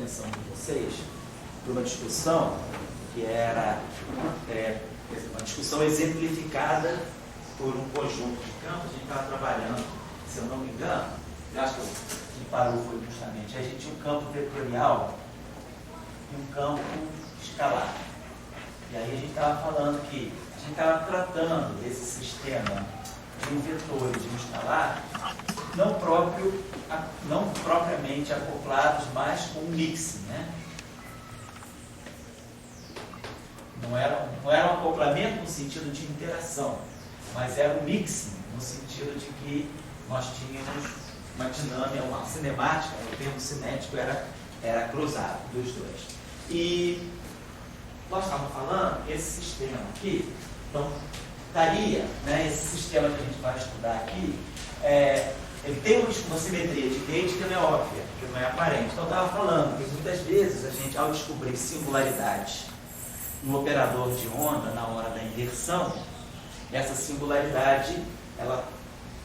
atenção de vocês para uma discussão que era uma discussão exemplificada por um conjunto de campos. A gente estava trabalhando, se eu não me engano, eu acho que a gente parou foi justamente, a gente tinha um campo vetorial e um campo escalar. E aí a gente estava falando que a gente estava tratando desse sistema de um vetor e de um escalar não propriamente acoplados, mas com um mixing, né? Não era um acoplamento no sentido de interação, mas era um mixing no sentido de que nós tínhamos uma dinâmica, uma cinemática, o termo cinético era cruzado dos dois. E nós estávamos falando que esse sistema aqui, então, estaria, né, esse sistema que a gente vai estudar aqui, ele tem uma simetria de gate que não é óbvia, que não é aparente. Então, eu estava falando que muitas vezes a gente, ao descobrir singularidades no operador de onda na hora da inversão, essa singularidade ela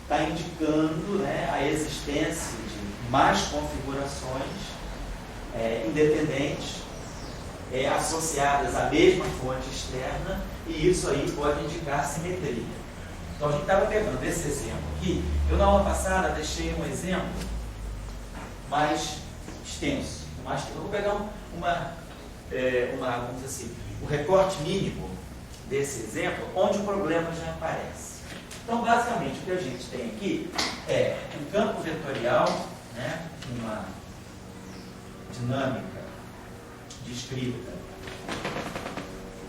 está indicando, né, a existência de mais configurações independentes associadas à mesma fonte externa, e isso aí pode indicar simetria. Então a gente estava pegando esse exemplo aqui. Eu na aula passada deixei um exemplo mais extenso. Eu vou pegar vamos dizer assim, o recorte mínimo desse exemplo, onde o problema já aparece. Então, basicamente, o que a gente tem aqui é um campo vetorial, né, uma dinâmica descrita,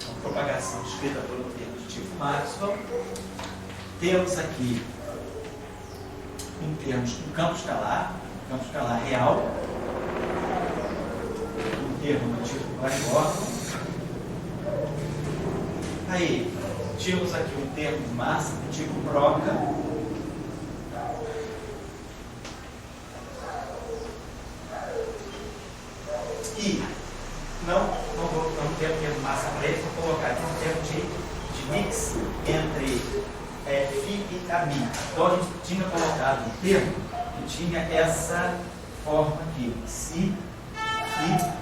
uma propagação descrita por um termo de tipo Maxwell. Temos aqui um campo escalar real, um termo do tipo Gray-Horton. Aí, tínhamos aqui um termo de massa do tipo Broca. E não ter um termo de massa para ele, vou colocar aqui um termo de mix entre Φ e Km. Então a gente tinha colocado um termo que tinha essa forma aqui, Si, Φ,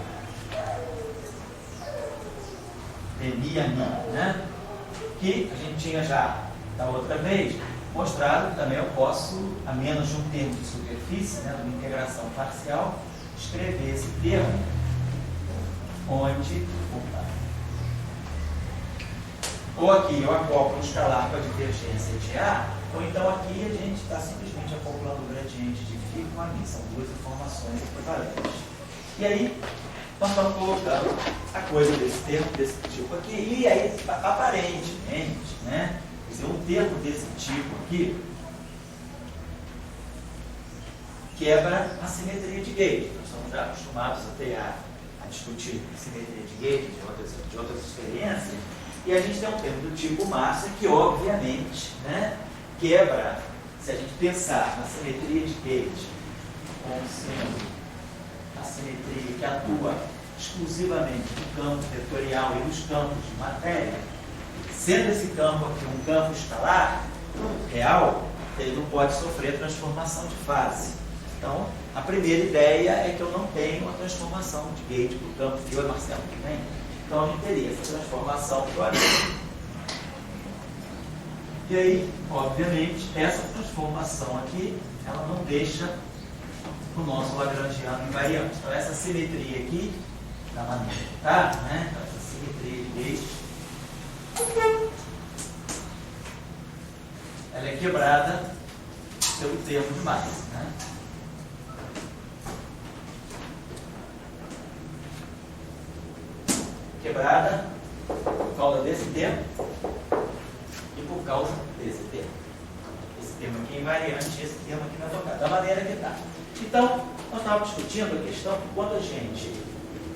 Mi, né? Que a gente tinha já da outra vez mostrado que também eu posso, a menos de um termo de superfície, né, de uma integração parcial, escrever esse termo onde ou aqui eu acoplo um escalar com a divergência de A, ou então aqui a gente está simplesmente acoplando o gradiente de Φ com a Mi. São duas informações equivalentes. E aí nós estamos colocando a coisa desse termo, desse tipo aqui, e aí aparentemente, né, quer dizer, um termo desse tipo aqui quebra a simetria de gauge. Nós estamos já acostumados a discutir simetria de gauge de outras experiências, e a gente tem um termo do tipo massa que, obviamente, né, quebra, se a gente pensar na simetria de gauge como sendo a simetria que atua exclusivamente no campo vetorial e nos campos de matéria, sendo esse campo aqui um campo escalar real, ele não pode sofrer transformação de fase. Então, a primeira ideia é que eu não tenho a transformação de gauge para o campo fio, Marcelo, né? Então, a gente teria essa transformação para o anel. E aí, obviamente, essa transformação aqui, ela não deixa o nosso lagrangiano invariante. Então, essa simetria aqui, da maneira que está, né? Então, essa simetria de gauge, ela é quebrada pelo termo de massa, né? Quebrada por causa desse termo e por causa desse termo. Esse termo aqui é invariante, esse termo aqui não é trocado, da maneira que está. Então, nós estávamos discutindo a questão que quando a gente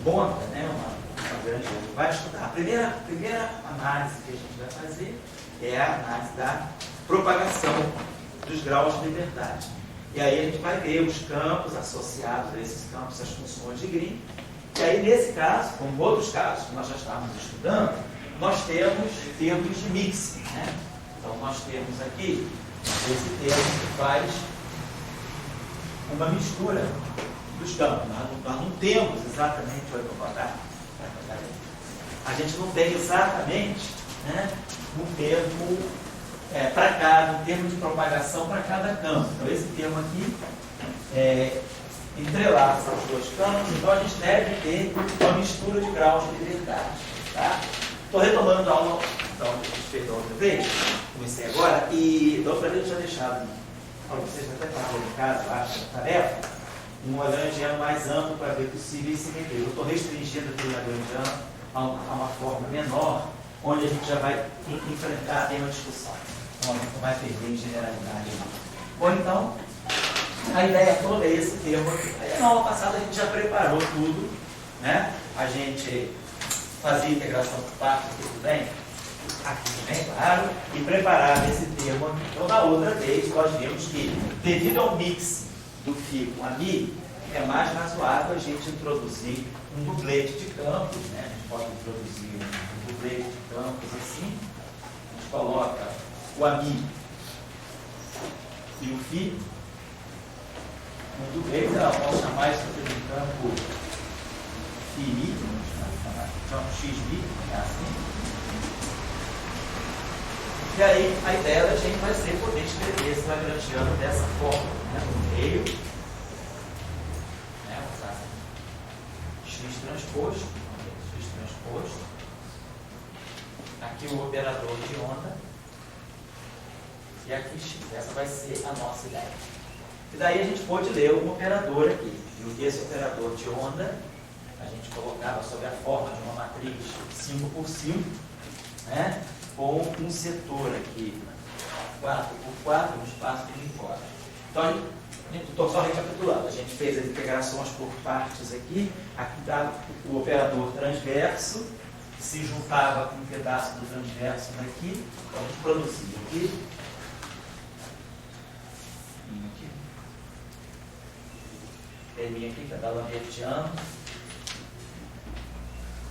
monta, né, uma grande, vai estudar, a primeira análise que a gente vai fazer é a análise da propagação dos graus de liberdade. E aí a gente vai ver os campos associados a esses campos, as funções de Green. E aí, nesse caso, como outros casos que nós já estávamos estudando, nós temos termos de mixing, né? Então, nós temos aqui esse termo que faz uma mistura dos campos. Nós não temos exatamente, a gente não tem exatamente, né, um termo para cada, um termo de propagação para cada campo. Então esse termo aqui entrelaça os dois campos, então a gente deve ter uma mistura de graus de liberdade. Tá? Estou retomando a aula da onde a gente fez da outra vez, comecei agora, e da outra vez eu já deixado para vocês até fazer em casa, eu acho, a tarefa, um lagrangiano mais amplo para ver possível e se meter. Eu estou restringindo aqui o lagrangiano a uma forma menor, onde a gente já vai enfrentar uma discussão. Então a gente não vai perder em generalidade. Bom, então, a ideia toda é esse termo aqui. Aí na aula passada a gente já preparou tudo, né? A gente fazia integração por partes, tudo bem? Aqui também, claro, e preparar esse termo aqui. Então, na outra vez, nós vimos que, devido ao mix do φ com a mi, é mais razoável a gente introduzir um dublete de campos, né? A gente pode introduzir um dublete de campos assim, a gente coloca o ami e o φ no dublete, vamos chamar isso aqui de campo φ-mi, vamos chamar campo x-mi, é assim. E aí, a ideia da gente vai ser poder escrever esse lagrangiano dessa forma, né? No meio, né? Usar x transposto, aqui o operador de onda, e aqui x. Essa vai ser a nossa ideia. E daí a gente pode ler um operador aqui. E esse operador de onda, a gente colocava sob a forma de uma matriz 5x5, né? Com um setor aqui, 4x4, no espaço de fora. Então, estou só recapitulando. A gente fez as integrações por partes aqui. Aqui dá o operador transverso, se juntava com um pedaço do transverso daqui. Então, a gente produzia aqui. Terminha aqui, que é da Lambertiano,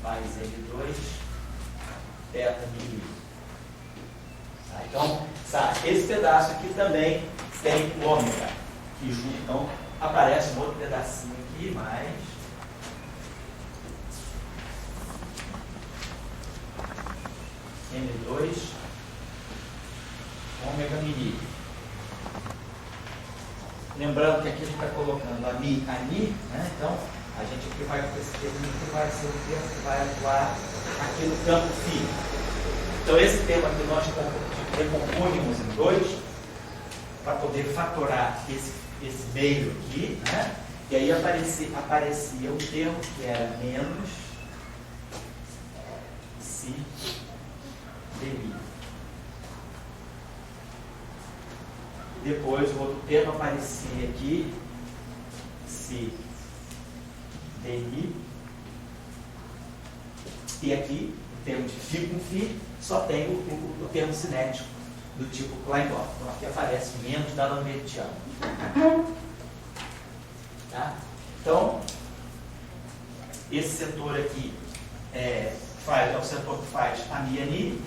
mais L2, beta mi. Então, esse pedaço aqui também tem o ômega, que junto, então aparece um outro pedacinho aqui, mais M2, ômega mi. Lembrando que aqui a gente está colocando a mi, né? Então, a gente aqui vai com esse termo que vai ser o termo que vai atuar aqui no campo φ. Então, esse termo aqui nós decompunhamos em dois, para poder fatorar esse meio aqui, né? E aí aparecia o termo que era menos si dmi. Depois o outro termo aparecia aqui, si dmi. E aqui, o termo de φ com φ, só tem o termo cinético do tipo Kleindorff. Então aqui aparece menos da Lambertiano. Tá? Então, esse setor aqui é o setor que faz a mi ani,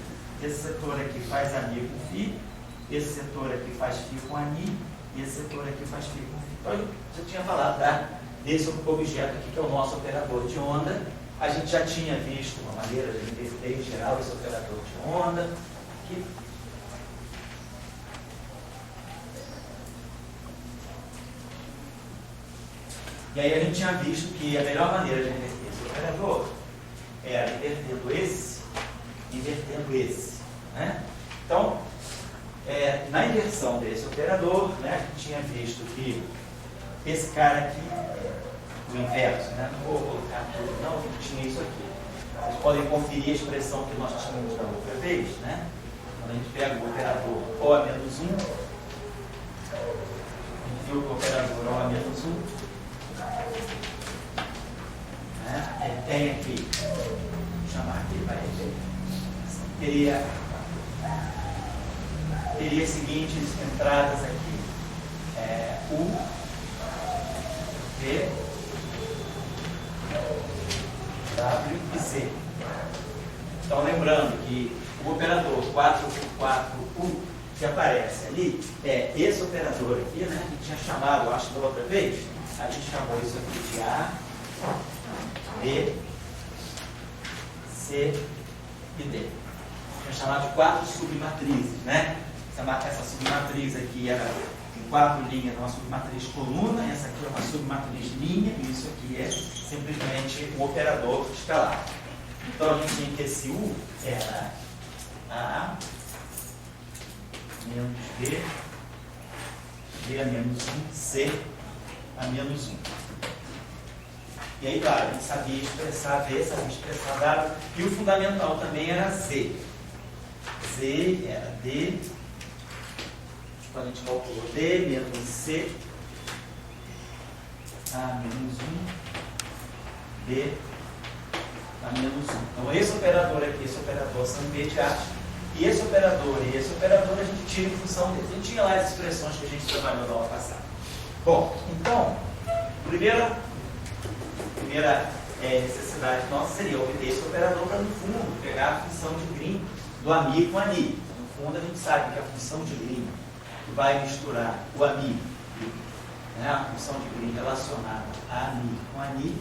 esse setor aqui faz a mi com φ, esse setor aqui faz φ com ani, e esse setor aqui faz φ com φ. Então, eu já tinha falado desse objeto aqui, que é o nosso operador de onda. A gente já tinha visto uma maneira de inverter em geral esse operador de onda. Que E aí a gente tinha visto que a melhor maneira de inverter esse operador era invertendo esse. Né? Então, na inversão desse operador, né, a gente tinha visto que esse cara aqui, o inverso, né? Não vou colocar tudo, não, tinha isso aqui. Vocês podem conferir a expressão que nós tínhamos da outra vez, né? Quando a gente pega o operador O a menos 1, enfio o operador O a menos 1, né? Ele tem aqui, vou chamar aqui para ele, teria as seguintes entradas aqui, U, V, W e Z. Então, lembrando que o operador 4x4U que aparece ali é esse operador aqui, né, que tinha chamado, acho que da outra vez, a gente chamou isso aqui de A, B, C e D. Vamos chamar de 4 submatrizes, né? Essa submatriz aqui era em 4 linhas, uma submatriz coluna, essa aqui é uma submatriz linha, e isso aqui é simplesmente um operador escalar. Então a gente tinha que esse U era A menos B, B a menos 1, C a menos 1. E aí, claro, a gente sabia expressar V, sabia expressar W, e o fundamental também era Z. Z era D, quando a gente calculou D menos C, A menos 1, B a menos 1. Então, esse operador aqui, esse operador são imediatos, e esse operador a gente tira em função deles. A gente tinha lá as expressões que a gente trabalhou na aula passada. Bom, então, primeira necessidade nossa seria obter esse operador para, no fundo, pegar a função de Green do AMI com ANI. No fundo, a gente sabe que a função de Green vai misturar o AMI, né, a função de Green relacionada a AMI com ANI,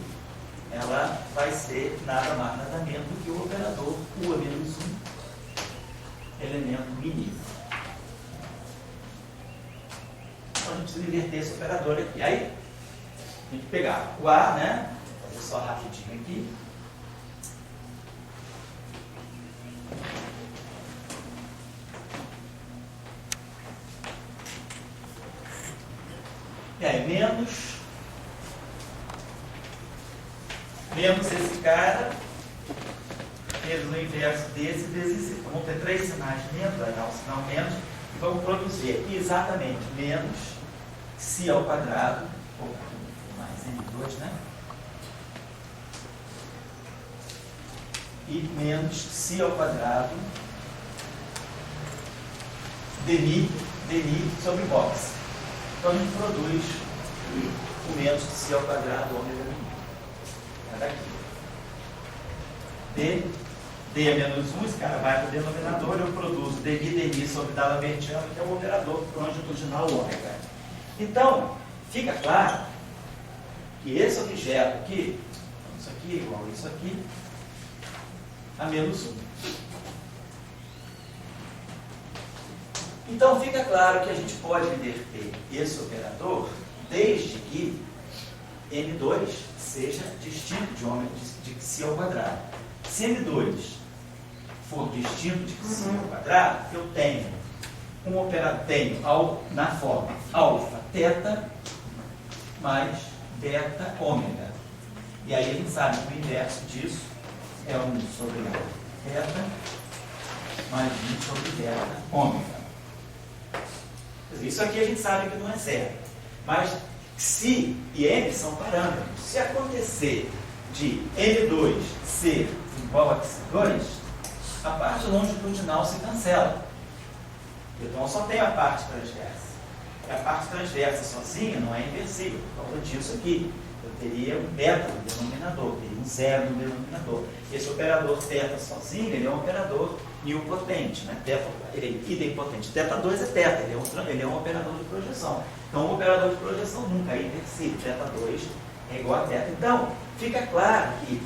ela vai ser nada mais, nada menos do que o operador U a menos 1, elemento mini. Então, a gente precisa inverter esse operador aqui. Aí, a gente pegar o A, né? Vou fazer só rapidinho aqui. E aí, menos esse cara, vezes o inverso desse, vezes esse. Vamos ter 3 sinais menos, vai dar um sinal menos, e vamos produzir aqui exatamente menos si ao quadrado, ou mais n2, né? E menos si ao quadrado dni sobre box. Então a gente produz o menos si ao quadrado ômega mini. É daqui. D é menos 1, esse cara vai para o denominador, eu produzo dni sobre d'Alembertiano, que é o operador longitudinal ômega. Então, fica claro que esse objeto aqui, isso aqui igual a isso aqui, a menos 1. Então, fica claro que a gente pode inverter esse operador desde que M2 seja distinto de ômega de si ao quadrado. Se M2 for distinto de si ao quadrado, eu tenho um operador, na forma alfa teta mais beta ômega. E aí a gente sabe que o inverso disso é 1 sobre teta mais 1 sobre beta ômega. Isso aqui a gente sabe que não é certo. Mas Xi e M são parâmetros. Se acontecer de M2 ser igual a X2, a parte longitudinal se cancela. Então eu só tenho a parte transversa. E a parte transversa sozinha não é inversível. Por causa disso aqui, eu teria um beta no denominador, teria um zero no denominador. Esse operador θ sozinho, ele é um operador nilpotente, né? Ele é idempotente. θ2 é θ, ele é um operador de projeção. Então, o operador de projeção nunca é inversível. θ2 é igual a θ. Então, fica claro que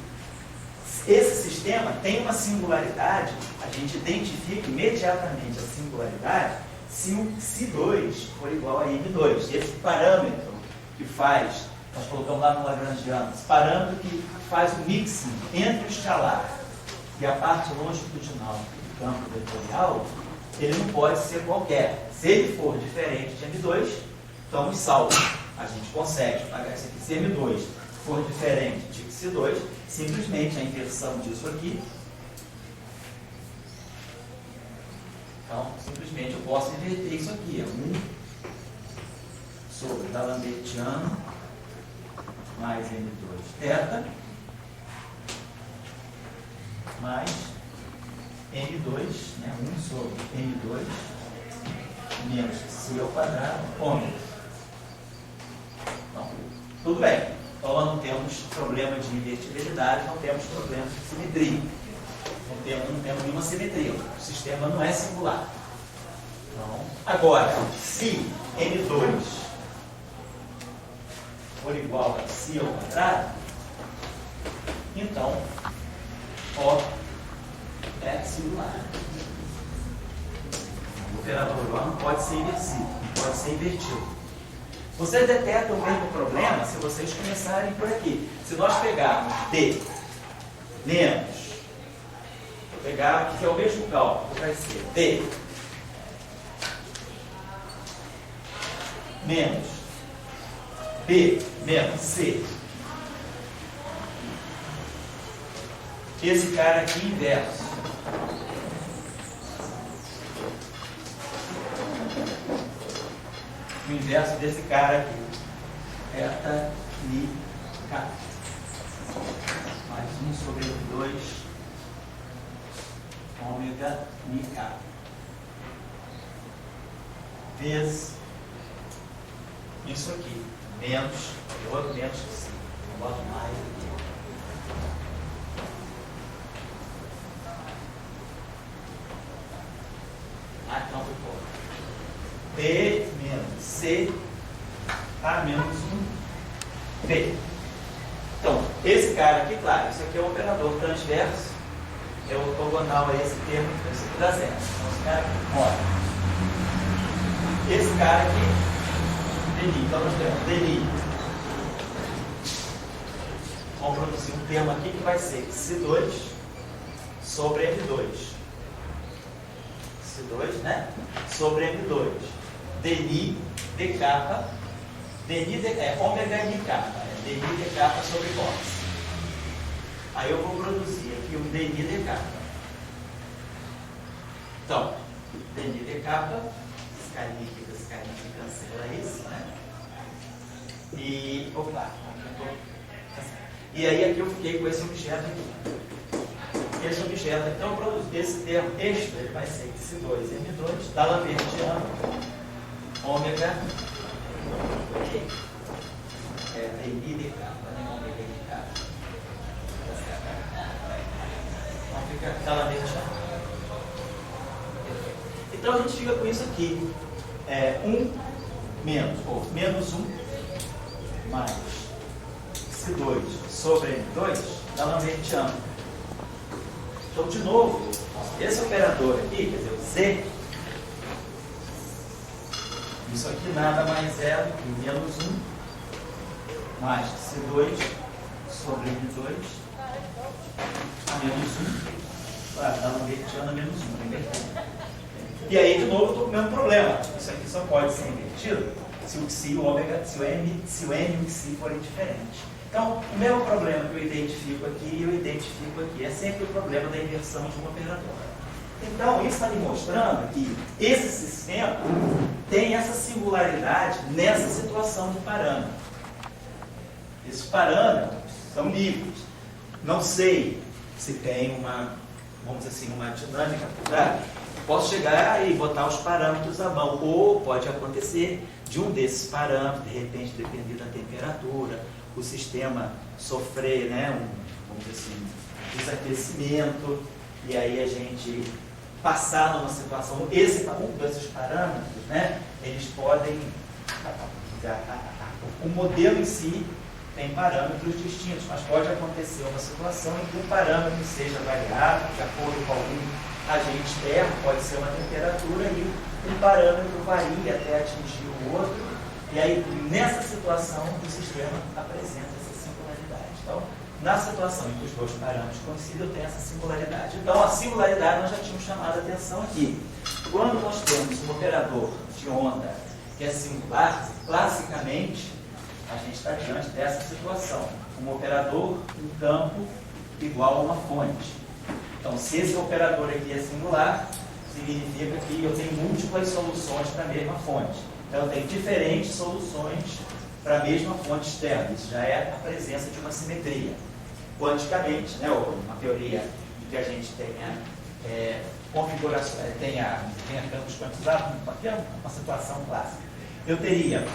esse sistema tem uma singularidade, a gente identifica imediatamente a singularidade se o Xi2 for igual a M2. Esse parâmetro que faz, nós colocamos lá no Lagrangiano, esse parâmetro que faz o mixing entre o escalar e a parte longitudinal do campo vetorial, ele não pode ser qualquer. Se ele for diferente de M2, estamos salvos. A gente consegue pagar isso aqui. Se M2 for diferente de Xi2, simplesmente a inversão disso aqui. Então, simplesmente eu posso inverter isso aqui. É 1 sobre d'Alembertiano mais M2 θ mais M2, né? 1 sobre M2 menos si ao quadrado ômega. Então, tudo bem. Então, nós não temos problema de invertibilidade, não temos problema de simetria. Não temos nenhuma simetria. O sistema não é singular. Então, agora, se M2 for igual a si ao quadrado, então O é singular. O operador O não pode ser inversível, não pode ser invertido. Vocês detectam o mesmo problema se vocês começarem por aqui. Se nós pegarmos D menos, vou pegar aqui que é o mesmo cálculo, vai ser D menos B menos C. Esse cara aqui inverso. O inverso desse cara aqui. Eta mi K. Mais 1 sobre 2 ômega mi K. Vezes isso aqui. Menos, o outro menos que C. Eu boto mais aqui. Então ficou B menos C A menos 1 B. Então, esse cara aqui, claro, isso aqui é um operador transverso, é ortogonal a esse termo, esse aqui dá zero. Então, esse cara aqui mora. Esse cara aqui, DNI. Então, nós temos DNI. Vamos produzir um termo aqui que vai ser C2 sobre M2. C2, né? Sobre M2. DNI dk. DNI é ômega NK. DNI dk sobre box. Aí eu vou produzir aqui um DNI dk. Então, DNI dk, esse carinha aqui cancela isso, né? E, opa, e aí aqui eu fiquei com esse objeto aqui. Esse objeto, então eu produzo esse termo extra, ele vai ser C2M2, da Lambertiana, ômega, DNI dk, não ômega dk. Então fica da Lambertiana. Então a gente fica com isso aqui. 1 menos, ou menos 1 mais C2 sobre M2 da Lambertiana. Então, de novo, esse operador aqui, quer dizer, o Z, isso aqui nada mais é do que menos 1 mais C2 sobre M2 a menos 1, da Lambertiana menos 1. E aí, de novo, eu estou com o mesmo problema. Isso aqui só pode ser invertido se o Xi, o ômega, se o N e o Xi forem diferentes. Então, o mesmo problema que eu identifico aqui, é sempre o problema da inversão de um operador. Então, isso está me mostrando que esse sistema tem essa singularidade nessa situação de parâmetro. Esses parâmetros são livres. Não sei se tem uma, vamos dizer assim, uma dinâmica por trás. Posso chegar e botar os parâmetros à mão, ou pode acontecer de um desses parâmetros, de repente, depender da temperatura, o sistema sofrer, né, vamos dizer assim, desaquecimento, e aí a gente passar numa situação, um desses parâmetros, né, eles podem, o modelo em si tem parâmetros distintos, mas pode acontecer uma situação em que um parâmetro seja variável, de acordo com algum agente externo, pode ser uma temperatura, e um parâmetro varia até atingir o outro, e aí nessa situação o sistema apresenta essa singularidade. Então, na situação em que os dois parâmetros coincidem, eu tenho essa singularidade. Então, a singularidade nós já tínhamos chamado a atenção aqui. Quando nós temos um operador de onda que é singular, classicamente, a gente está diante dessa situação. Um operador, um campo igual a uma fonte. Então, se esse operador aqui é singular, significa que eu tenho múltiplas soluções para a mesma fonte. Então, eu tenho diferentes soluções para a mesma fonte externa. Isso já é a presença de uma simetria. Quanticamente, né, ou uma teoria em que a gente tenha configurações, tenha campos quantizados, uma situação clássica. Eu teria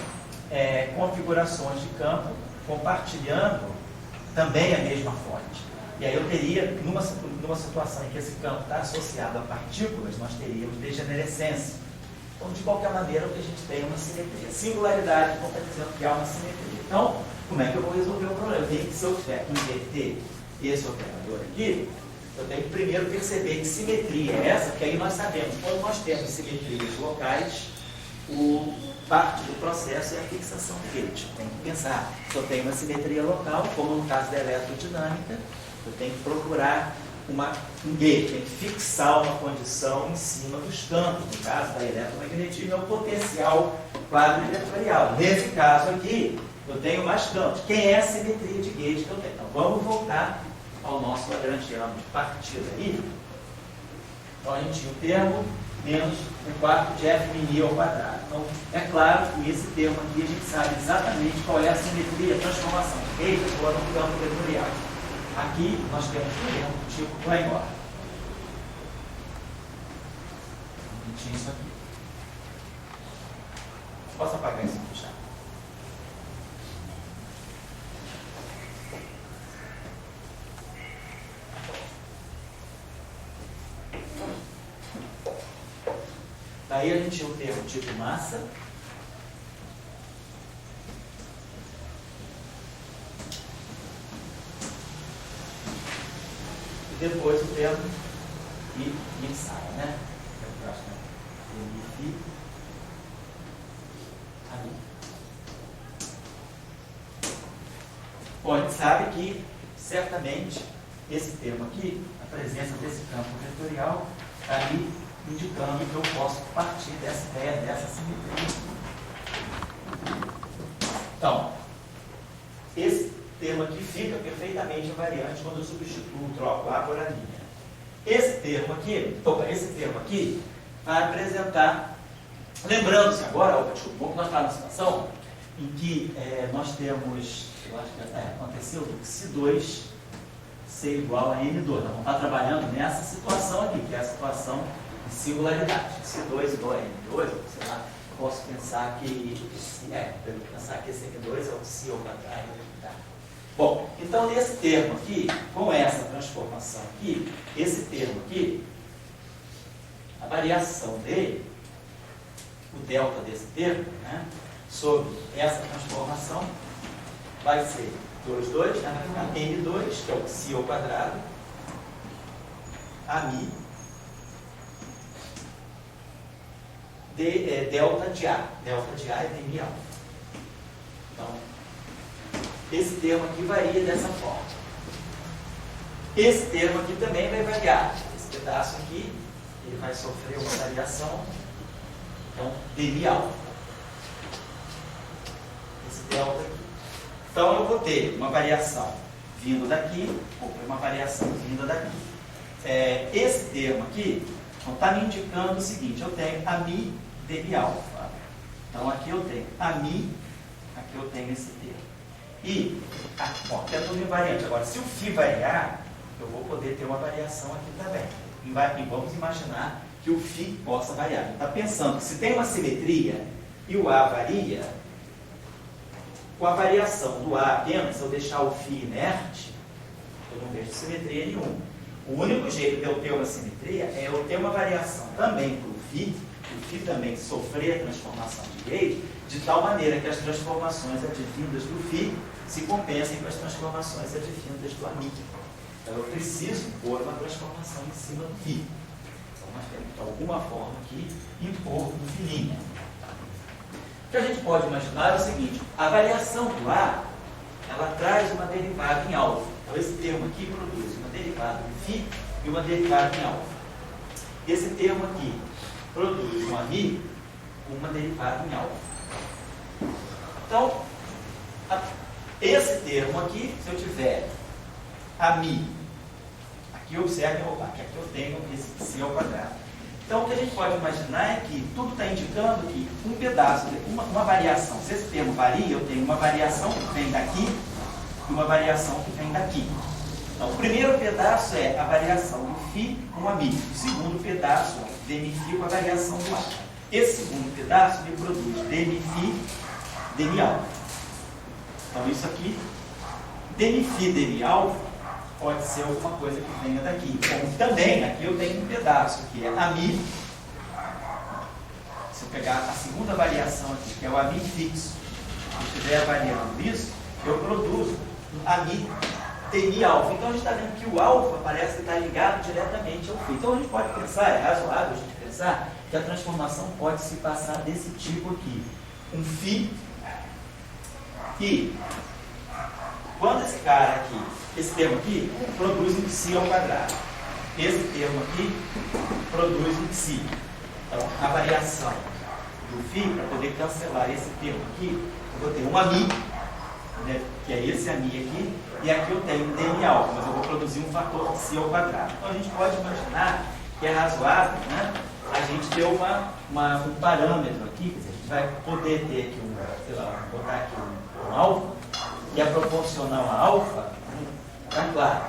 configurações de campo compartilhando também a mesma fonte. E aí eu teria, numa situação em que esse campo está associado a partículas, nós teríamos degenerescência. Então, de qualquer maneira, o que a gente tem é uma simetria. Singularidade, então, está dizendo que há uma simetria. Então, Como é que eu vou resolver o problema? Eu tenho que, se eu tiver que inverter esse operador aqui, eu tenho que primeiro perceber que simetria é essa, porque aí nós sabemos, quando nós temos simetrias locais, parte do processo é a fixação do gate. Tem que pensar, se eu tenho uma simetria local, como no caso da eletrodinâmica, eu tenho que procurar um gate, tem que fixar uma condição em cima dos campos. No caso da eletromagnetismo, é o potencial quadrilateral. Nesse caso aqui, eu tenho mais campos. Quem é a simetria de gate que eu tenho? Então, vamos voltar ao nosso lagrangiano de partida aí. Então, a gente tinha o termo menos um quarto de F mini ao quadrado. Então, é claro que esse termo aqui a gente sabe exatamente qual é a simetria, a transformação de gate agora no campo vetorial. Aqui nós temos um termo do tipo Klein-Orr. Tinha isso aqui. Posso apagar isso aqui já? Daí a gente tinha o termo tipo massa. E depois o termo mixar, né? Eu acho que é bom, a gente sabe que certamente esse termo aqui, a presença desse campo vetorial, está ali indicando que eu posso partir dessa ideia, dessa simetria. Então, esse termo aqui fica perfeitamente invariante quando eu substituo, troco A por A'. Esse termo aqui vai apresentar, lembrando-se agora, desculpa, nós estamos numa situação em que nós temos, eu acho que aconteceu do C2 ser igual a N2. Nós vamos estar trabalhando nessa situação aqui, que é a situação de singularidade. C2 igual a N2, sei lá, posso pensar que esse N2 é o C ao quadrado. Tá? Bom, então nesse termo aqui, com essa transformação aqui, esse termo aqui, a variação dele, o delta desse termo, né, sobre essa transformação, vai ser 2, né, N2, que é o C ao quadrado, a mi, delta de A. Delta de A é dmi alfa. Então, esse termo aqui varia dessa forma. Esse termo aqui também vai variar. Esse pedaço aqui, ele vai sofrer uma variação. Então, dmi alfa. Esse delta aqui. Então, eu vou ter uma variação vindo daqui, ou uma variação vinda daqui. Esse termo aqui está me indicando o seguinte: eu tenho a mi dmi alfa. Então, aqui eu tenho a mi, aqui eu tenho esse termo. E, aqui é tudo invariante. Agora, se o φ variar, eu vou poder ter uma variação aqui também. E vamos imaginar que o φ possa variar. A gente está pensando que se tem uma simetria e o A varia, com a variação do A apenas, se eu deixar o φ inerte, eu não vejo simetria nenhuma. O único jeito de eu ter uma simetria é eu ter uma variação também para o φ também sofrer a transformação de gauge, de tal maneira que as transformações advindas do φ se compensem com as transformações advindas do ami. Então eu preciso pôr uma transformação em cima do φ. Então nós temos de alguma forma aqui impor um filinha. O que a gente pode imaginar é o seguinte: a variação do A, ela traz uma derivada em alfa. Então esse termo aqui produz uma derivada em φ e uma derivada em alfa. Esse termo aqui produz um ami com uma derivada em alfa. Então, esse termo aqui, se eu tiver ami, aqui observem, que aqui eu tenho esse C ao quadrado. Então, o que a gente pode imaginar é que tudo está indicando que um pedaço, uma variação, se esse termo varia, eu tenho uma variação que vem daqui e uma variação que vem daqui. Então, o primeiro pedaço é a variação do φ com a mi. O segundo pedaço é dmi-φ com a variação do A. Esse segundo pedaço me produz dmi-φ, dmi alfa. Então, isso aqui, dmi-φ, dmi alfa, pode ser alguma coisa que venha daqui. Como também, aqui eu tenho um pedaço que é a mi. Se eu pegar a segunda variação aqui, que é o ami fixo, e estiver variando isso, eu produzo a mi TI alfa. Então a gente está vendo que o alfa parece que está ligado diretamente ao φ. Então a gente pode pensar, é razoável a gente pensar, que a transformação pode se passar desse tipo aqui. Um φ e quando esse cara aqui, esse termo aqui, produz um psi ao quadrado. Esse termo aqui produz um psi. Então a variação do φ, para poder cancelar esse termo aqui, eu vou ter um ami, né, que é esse ami aqui, e aqui eu tenho um dm alfa, mas eu vou produzir um fator psi ao quadrado. Então a gente pode imaginar que é razoável, né, a gente ter um parâmetro aqui, quer dizer, a gente vai poder ter aqui sei lá, vou botar aqui um alfa, que é proporcional a alfa, tá claro.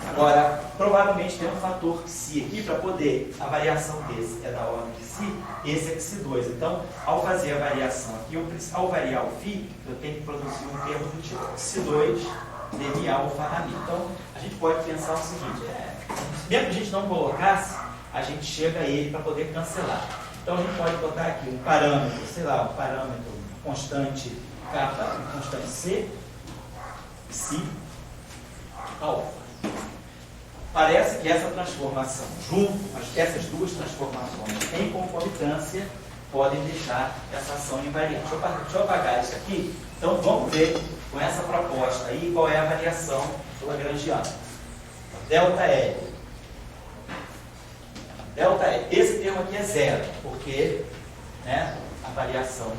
Agora, provavelmente tem um fator psi aqui para poder, a variação desse é da ordem de psi, esse é psi2. Então, ao fazer a variação aqui, ao variar o φ, eu tenho que produzir um termo do tipo psi2 dm alfa a mi. Então, a gente pode pensar o seguinte, mesmo que a gente não colocasse, a gente chega a ele para poder cancelar. Então, a gente pode botar aqui um parâmetro, sei lá, um parâmetro constante kappa, constante c, psi alfa. Parece que essa transformação essas duas transformações em concomitância podem deixar essa ação invariante. Deixa eu apagar isso aqui. Então vamos ver com essa proposta aí qual é a variação lagrangiana. Delta L. Delta L. Esse termo aqui é zero, porque, né, a variação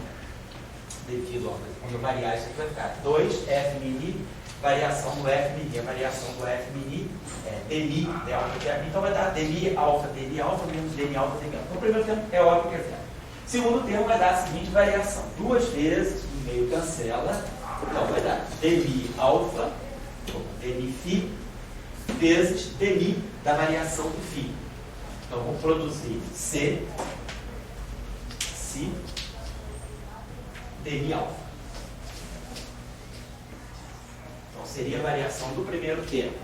devido quando eu variar isso aqui vai ficar 2F mini, variação do F mini. A variação do F mini é dmi, delta de F. Então vai dar dmi alfa menos dmi alfa, dmi alfa. Então o primeiro termo é óbvio que é zero. O segundo termo vai dar a seguinte variação. Duas vezes, no meio cancela. Então vai dar dmi alfa, dmi φ, vezes dmi da variação do φ. Então vou produzir C, si, dmi alfa. Então seria a variação do primeiro termo.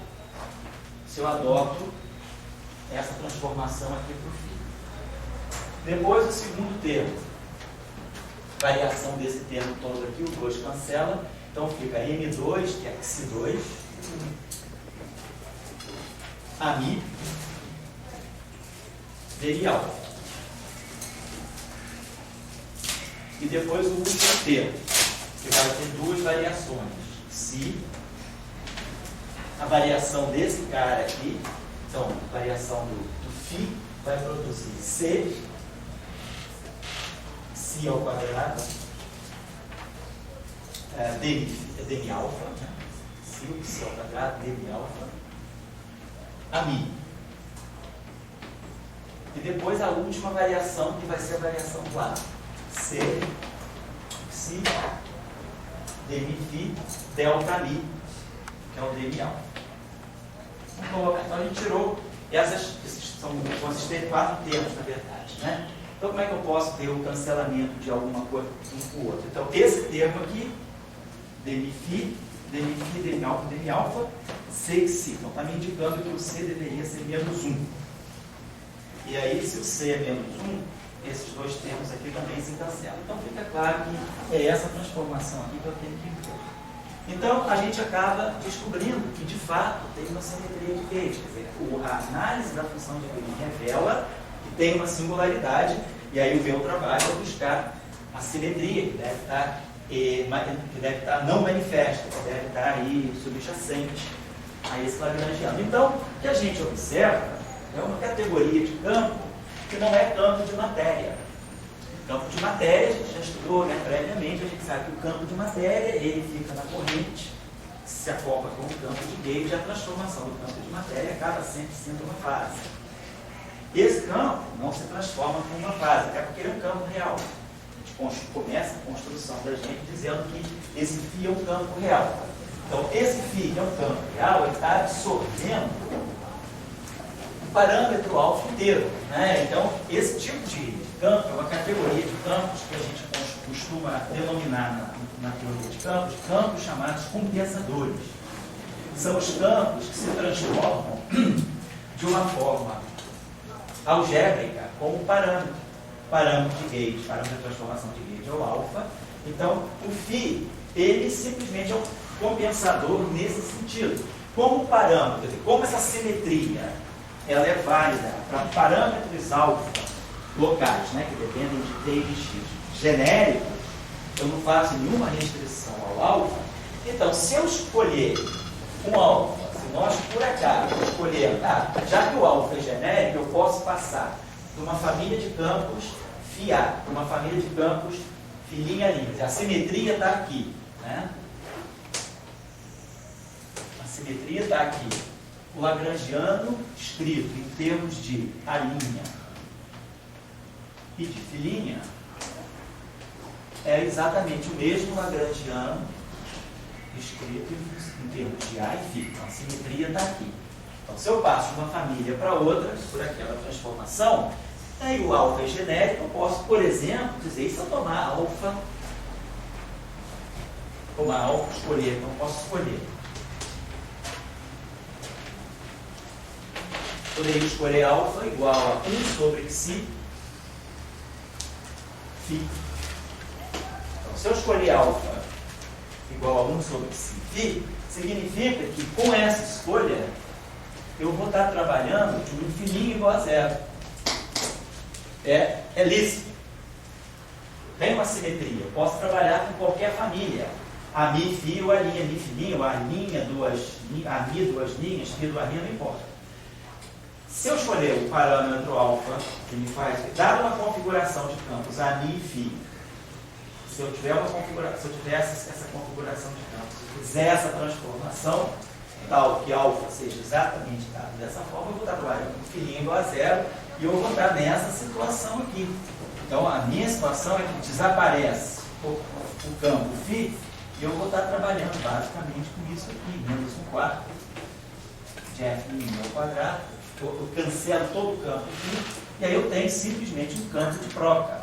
Se eu adoto essa transformação aqui para o φ. Depois o segundo termo, variação desse termo todo aqui, o 2 cancela, então fica M2, que é psi2, ami, dmi alfa. E depois o último termo, que vai ter duas variações, psi, a variação desse cara aqui, então a variação do φ vai produzir C, psi ao quadrado, dmi alfa, né? Psi ao quadrado, dmi alfa, ami. E depois a última variação, que vai ser a variação clara, C, psi, dmi φ, delta mi, que é o dmi alfa. Vamos colocar, então a gente tirou consistem em 4 termos, na verdade, né? Então, como é que eu posso ter o cancelamento de alguma coisa um com o outro? Então, esse termo aqui, dmi φ, dmi alfa, C e psi. Então, está me indicando que o C deveria ser menos 1. E aí, se o C é menos 1, esses dois termos aqui também se cancelam. Então, fica claro que é essa transformação aqui que eu tenho que impor. Então, a gente acaba descobrindo que, de fato, tem uma simetria de Gauge. Quer dizer, a análise da função de Green revela que tem uma singularidade, e aí o meu trabalho é buscar a simetria, que deve estar não manifesta, que deve estar aí subjacente a esse lagrangiano. Então, o que a gente observa é uma categoria de campo que não é campo de matéria. Campo de matéria, a gente já estudou, né, previamente, a gente sabe que o campo de matéria, ele fica na corrente, se acopla com o campo de Gauge, e a transformação do campo de matéria acaba sempre sendo uma fase. Esse campo não se transforma com uma fase, até porque ele é um campo real. A gente começa a construção da gente dizendo que esse φ é um campo real. Então, esse φ, que é um campo real, ele está absorvendo o parâmetro alfa inteiro, né? Então, esse tipo de campo é uma categoria de campos que a gente costuma denominar na teoria de campos chamados compensadores. São os campos que se transformam de uma forma algébrica como parâmetro de Gauge, parâmetro de transformação de Gauge é o alfa. Então, o φ ele simplesmente é um compensador nesse sentido. Como parâmetro, quer dizer, como essa simetria ela é válida para parâmetros alfa locais, né, que dependem de t e de x genéricos, eu não faço nenhuma restrição ao alfa. Então, se eu escolher um alfa, se nós por acaso escolhermos, já que o alfa é genérico, eu posso passar de uma família de campos φA para uma família de campos φ'A'. A simetria está aqui, né? A simetria está aqui. O lagrangiano escrito em termos de A' e de φ' é exatamente o mesmo lagrangiano escrito em termos de A e φ. Então, a simetria está aqui. Então, se eu passo de uma família para outra, por aquela transformação, aí o alfa é genérico, eu posso, por exemplo, dizer, se eu tomar alfa, escolher, então eu posso escolher. Poderia escolher alfa igual a 1 sobre psi φ. Então, se eu escolher alfa igual a 1 sobre psi φ, significa que com essa escolha eu vou estar trabalhando de um φ' igual a zero. É lícito. Tem uma simetria. Eu posso trabalhar com qualquer família. A mi, φ ou a linha mi, φ', ou a linha, a mi, duas linhas, φ, duas linhas, não importa. Se eu escolher o parâmetro alfa, que me faz, dada uma configuração de campos, a mi e φ, se eu tiver essa configuração de campos, se eu fizer essa transformação, tal que alfa seja exatamente dado dessa forma, eu vou estar trabalhando com φ' igual a zero, e eu vou estar nessa situação aqui. Então, a minha situação é que desaparece o campo φ, e eu vou estar trabalhando basicamente com isso aqui, menos 1/4 de f' ao quadrado. Eu cancelo todo o campo aqui, e aí eu tenho simplesmente um campo de Proca.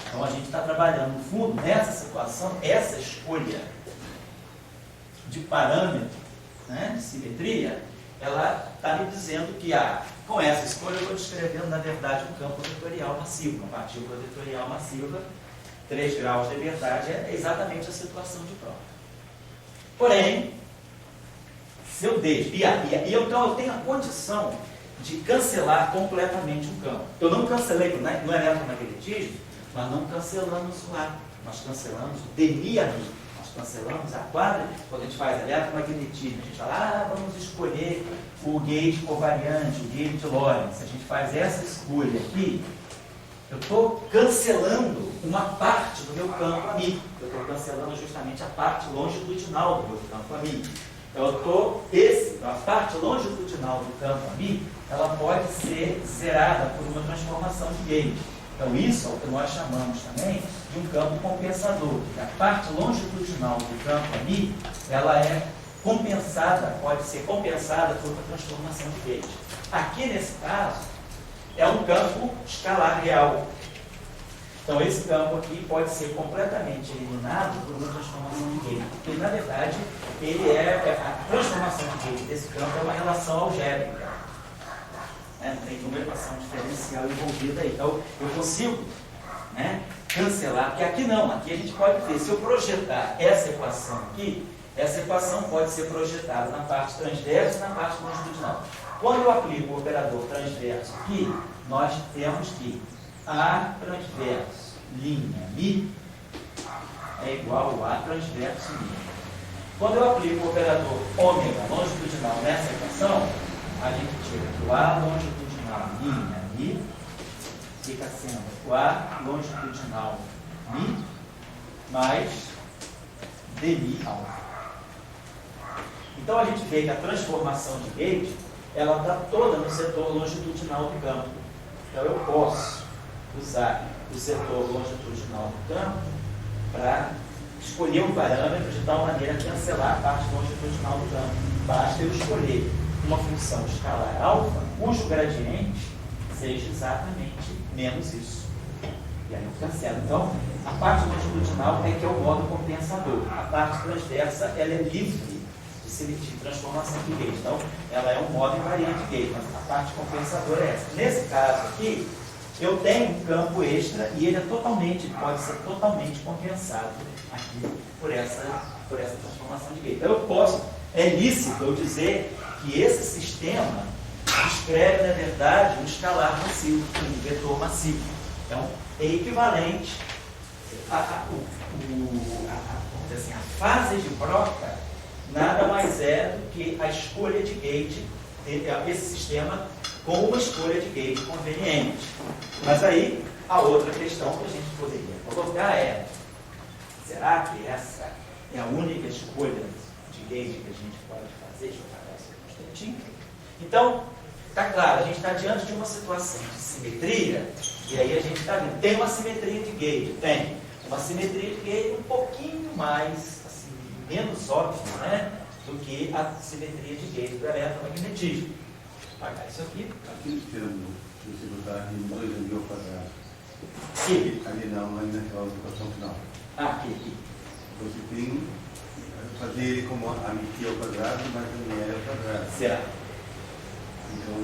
Então, a gente está trabalhando, no fundo, nessa situação, essa escolha de parâmetro, né, de simetria, ela está me dizendo que, com essa escolha, eu estou descrevendo, na verdade, um campo vetorial massivo, uma partícula vetorial massiva, 3 graus de liberdade, é exatamente a situação de Proca. Porém, se eu desviar, então eu tenho a condição de cancelar completamente um campo. Eu não cancelei no eletromagnetismo, nós não cancelamos o A, nós cancelamos o demi-ami, nós cancelamos a quadra. Quando a gente faz eletromagnetismo, a gente fala, vamos escolher o gauge covariante, o gauge de Lorentz. A gente faz essa escolha aqui, eu estou cancelando uma parte do meu campo ami. Eu estou cancelando justamente a parte longitudinal do meu campo ami. Então, a parte longitudinal do campo ami, ela pode ser zerada por uma transformação de gauge. Então, isso é o que nós chamamos também de um campo compensador. A parte longitudinal do campo ami, ela é compensada, pode ser compensada por uma transformação de gauge. Aqui, nesse caso, é um campo escalar real. Então, esse campo aqui pode ser completamente eliminado por uma transformação de gauge. Porque, na verdade, a transformação de gauge desse campo é uma relação algébrica. Não tem nenhuma equação diferencial envolvida aí. Então, eu consigo cancelar, porque aqui não. Aqui a gente pode ver, se eu projetar essa equação aqui, essa equação pode ser projetada na parte transversa e na parte longitudinal. Quando eu aplico o operador transverso aqui, nós temos que A transverso linha mi é igual a transverso linha. Quando eu aplico o operador ômega longitudinal nessa equação, a gente tira que o A longitudinal linha mi fica sendo o A longitudinal mi mais dmi alfa. Então a gente vê que a transformação de gauge ela está toda no setor longitudinal do campo. Então eu posso usar o setor longitudinal do campo para escolher um parâmetro de tal maneira a cancelar a parte longitudinal do campo. Basta eu escolher uma função escalar alfa cujo gradiente seja exatamente menos isso. E aí eu cancelo. Então, a parte longitudinal é que é o modo compensador. A parte transversa ela é livre de transformação de gauge. Então, ela é um modo invariante de gauge, mas a parte compensadora é essa. Nesse caso aqui, eu tenho um campo extra e ele pode ser totalmente compensado aqui por essa transformação de gate. Então eu posso, é lícito eu dizer que esse sistema descreve, na verdade, um escalar massivo, um vetor massivo. Então, é equivalente a fase de Broca nada mais é do que a escolha de gate, esse sistema com uma escolha de gate conveniente. Mas aí, a outra questão que a gente poderia colocar é: será que essa é a única escolha de gate que a gente pode fazer? Deixa eu apagar isso aqui um instantinho. Então, está claro, a gente está diante de uma situação de simetria, e aí a gente está vendo, tem uma simetria de gate? Tem. Uma simetria de gate um pouquinho mais, assim, menos óbvia, né, do que a simetria de gate do eletromagnetismo. Vou apagar isso aqui. Aquele termo que você botar aqui, 2 ao quadrado. Sim. Ali não, ali naquela equação final. Aqui. Você tem que fazer ele como aqui ao quadrado, mais ML ao quadrado. Certo. Então,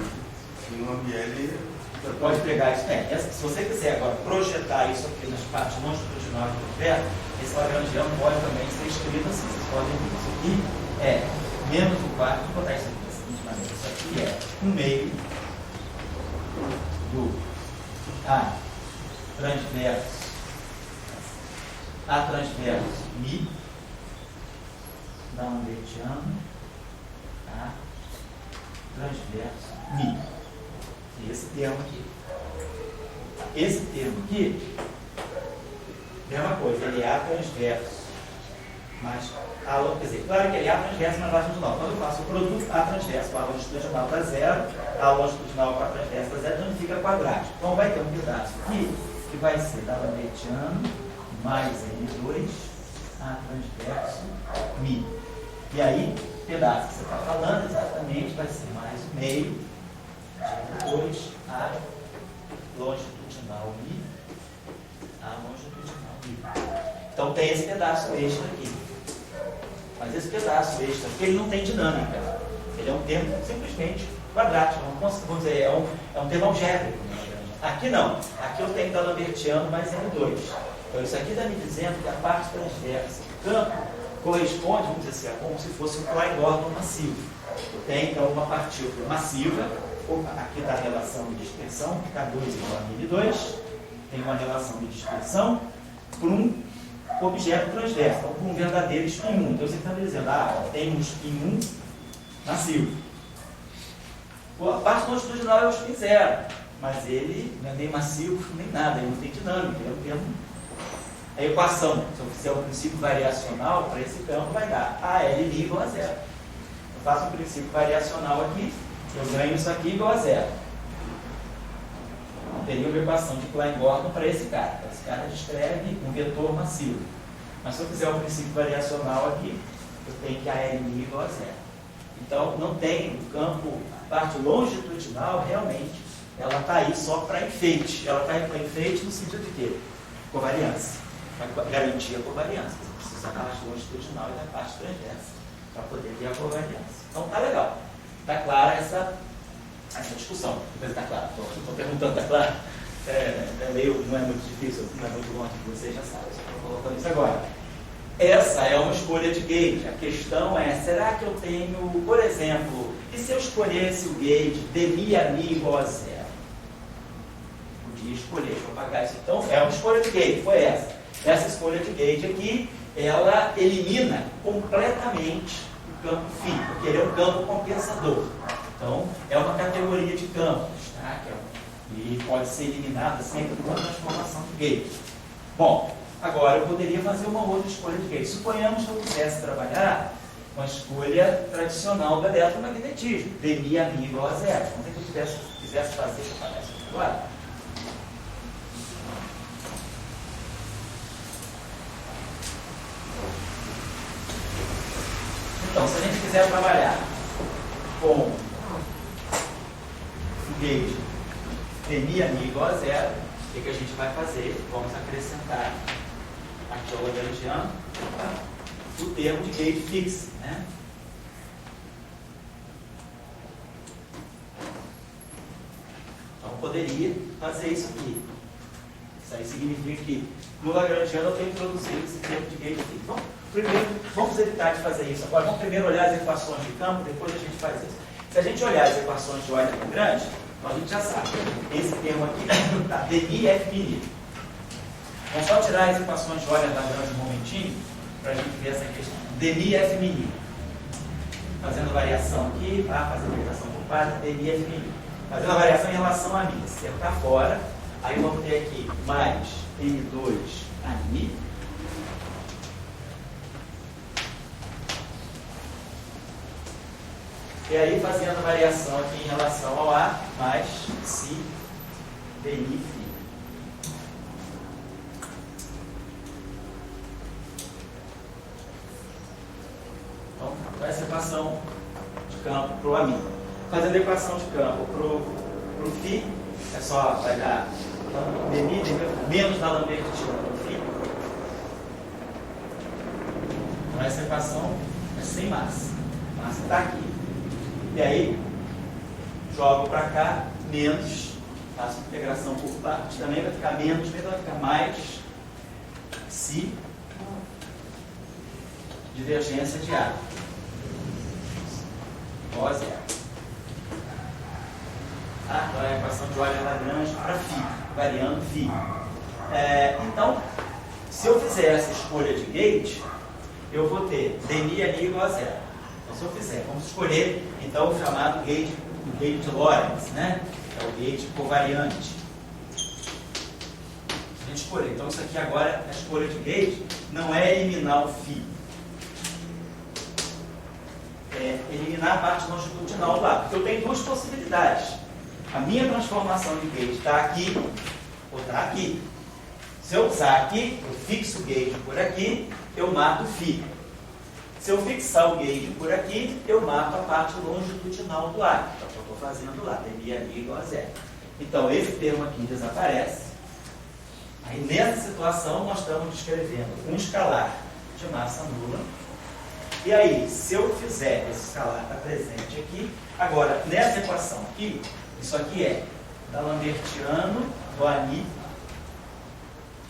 tem uma ML. Você pode pegar isso. Se você quiser agora projetar isso aqui nas partes longitudinais do pé, esse lagrangiano pode também ser escrito assim. Vocês podem ver isso aqui é menos um quarto. Vou botar isso aqui da seguinte maneira. Isso aqui é 1/2 do A transverso Mi da lambertiano A transverso Mi. Esse termo aqui. Esse termo aqui, mesma coisa, ele é A transverso, mas quer dizer, claro que ele é A transverso na longitudinal. Quando eu faço o produto A transverso com a longitudinal está zero, a longitudinal com a transverso está zero, então fica quadrático. Então vai ter um pedaço aqui que vai ser da lambertiano mais N2 A transverso Mi. E aí, o pedaço que você está falando exatamente vai ser mais o meio de 2 A longitudinal Mi, A longitudinal Mi. Então tem esse pedaço extra aqui. Mas esse pedaço extra aqui, ele não tem dinâmica. Ele é um termo simplesmente quadrático. Vamos dizer, é um termo algébrico. Aqui não. Aqui eu tenho da lambertiano mais N2. Então isso aqui está me dizendo que a parte transversa do campo corresponde, vamos dizer assim, como se fosse um Klein-Gordon massivo. Eu tenho então uma partícula massiva. Aqui está a relação de dispersão, K2 igual a M2, tem uma relação de dispersão por um objeto transverso, então por um verdadeiro spin 1. Então você está me dizendo, tem um spin 1 massivo. A parte longitudinal é o spin 0, mas ele não é nem massivo nem nada, ele não tem dinâmica, ele é um termo. A equação, se eu fizer o princípio variacional para esse campo, vai dar AL igual a 0. Eu faço o princípio variacional aqui, eu ganho isso aqui igual a 0. Teria uma equação de Klein-Gordon para esse cara. Esse cara descreve um vetor massivo. Mas se eu fizer o princípio variacional aqui, eu tenho que AL igual a 0. Então, não tem o campo, a parte longitudinal, realmente, ela está aí só para enfeite. Ela está aí para enfeite no sentido de quê? Covariância. Para garantir a covariância. Você precisa da parte longitudinal e da parte transversa para poder ter a covariância. Então, tá legal. Está clara essa discussão. Está claro. Estou perguntando, está claro? Não é muito difícil, não é muito longe que você já sabe. Estou colocando isso agora. Essa é uma escolha de gate. A questão é, será que eu tenho, por exemplo, e se eu escolhesse o gate de Mi igual a 0? Podia escolher, deixa eu apagar isso. Então, é uma escolha de gate, foi essa. Essa escolha de gate aqui, ela elimina completamente o campo φ, porque ele é um campo compensador. Então, é uma categoria de campos, tá? E pode ser eliminada sempre com a transformação de gate. Bom, agora eu poderia fazer uma outra escolha de gate. Suponhamos que eu quisesse trabalhar com a escolha tradicional do eletromagnetismo, de Mi igual a 0. Vamos ver que eu quisesse fazer, deixa eu apagar isso aqui agora. Então, se a gente quiser trabalhar com o gate de Mi igual a 0, o que a gente vai fazer? Vamos acrescentar aqui ao lagrangiano o termo de gate fixe, né? Então, poderia fazer isso aqui. Isso aí significa que no Lagrangiano eu tenho introduzido esse termo de gauge fee. Então, primeiro, vamos evitar de fazer isso agora. Vamos primeiro olhar as equações de campo, depois a gente faz isso. Se a gente olhar as equações de Euler Lagrange, então a gente já sabe. Esse termo aqui está DI F mini. Vamos só tirar as equações de Euler Lagrange um momentinho, para a gente ver essa questão. DI F mini. Fazendo variação aqui, tá? Fazendo variação por parte, DI F mini. Fazendo a variação em relação a mim. Se está fora, aí vamos ter aqui mais N2 a Mi. E aí fazendo a variação aqui em relação ao A, mais Si DI Φ. Então, essa equação de campo para o AMI. Fazendo a equação de campo para o Φ, é só vai dar DMI menos da Lambertiana do Φ. Então, essa equação é sem massa. A massa está aqui. E aí, jogo para cá, menos, faço integração por parte, também vai ficar menos, vai ficar mais Si divergência de A. Igual a zero. Tá? Então é a equação de Euler Lagrange para Φ, variando Φ. Então, se eu fizer essa escolha de gate, eu vou ter dmi ali igual a zero. Então, se eu fizer, vamos escolher então o chamado gate, o gate de Lorentz, né? É o gate covariante. A gente escolher. Então, isso aqui agora, a escolha de gate, não é eliminar o Φ. É eliminar a parte longitudinal lá. Porque eu tenho duas possibilidades. A minha transformação de gauge está aqui ou está aqui. Se eu usar aqui, eu fixo o gauge por aqui, eu mato o Φ. Se eu fixar o gauge por aqui, eu mato a parte longitudinal do ar. Que é o que eu estou fazendo lá, dmi ali igual a zero. Então, esse termo aqui desaparece. Aí, nessa situação, nós estamos descrevendo um escalar de massa nula. E aí, se eu fizer esse escalar estar presente aqui, agora, nessa equação aqui, isso aqui é D'Alembertiano do AMI.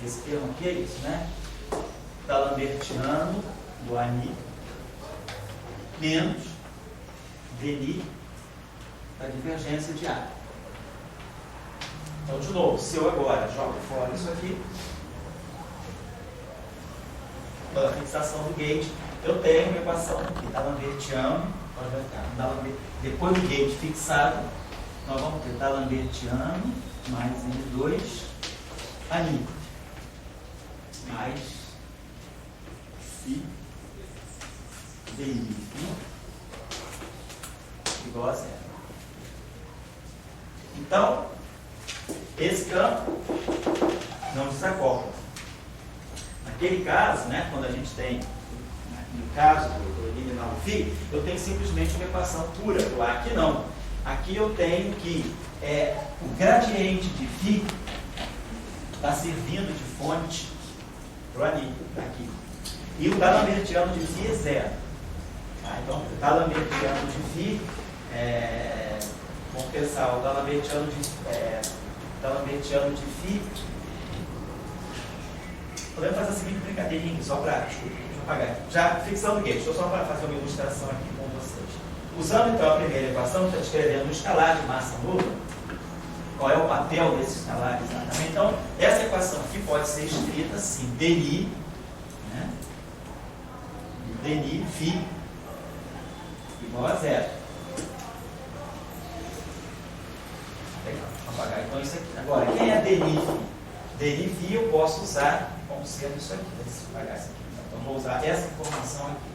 Esse termo aqui é isso, né? D'Alembertiano do AMI menos dmi da divergência de A. Então, de novo, se eu agora jogo fora isso aqui, pela fixação do gauge, eu tenho uma equação aqui, D'Alembertiano, depois do gauge fixado, nós vamos ter D'Alembertiano mais N2 AMI mais Si DI igual a zero. Então, esse campo não desacopla. Naquele caso, né, quando a gente tem, no caso do eliminar o Φ, eu tenho simplesmente uma equação pura do A. Aqui não. Aqui eu tenho que o gradiente de Φ está servindo de fonte para o ANI, aqui. E o D'Alembertiano de Φ é zero. Tá? Então, o D'Alembertiano de Φ, vamos pensar, o D'Alembertiano de Φ, podemos fazer a seguinte brincadeirinha, só para, deixa eu apagar aqui. Já fixando o gauge, estou só para fazer uma ilustração aqui com vocês. Usando então a primeira equação, está descrevendo um escalar de massa nula. Qual é o papel desse escalar exatamente? Então, essa equação aqui pode ser escrita assim, dni, né? Dni Φ igual a zero. Legal, vou apagar então isso aqui. Agora, quem é dni Φ? Dni Φ eu posso usar como sendo isso aqui. Deixa eu apagar isso aqui. Então, vou usar essa informação aqui.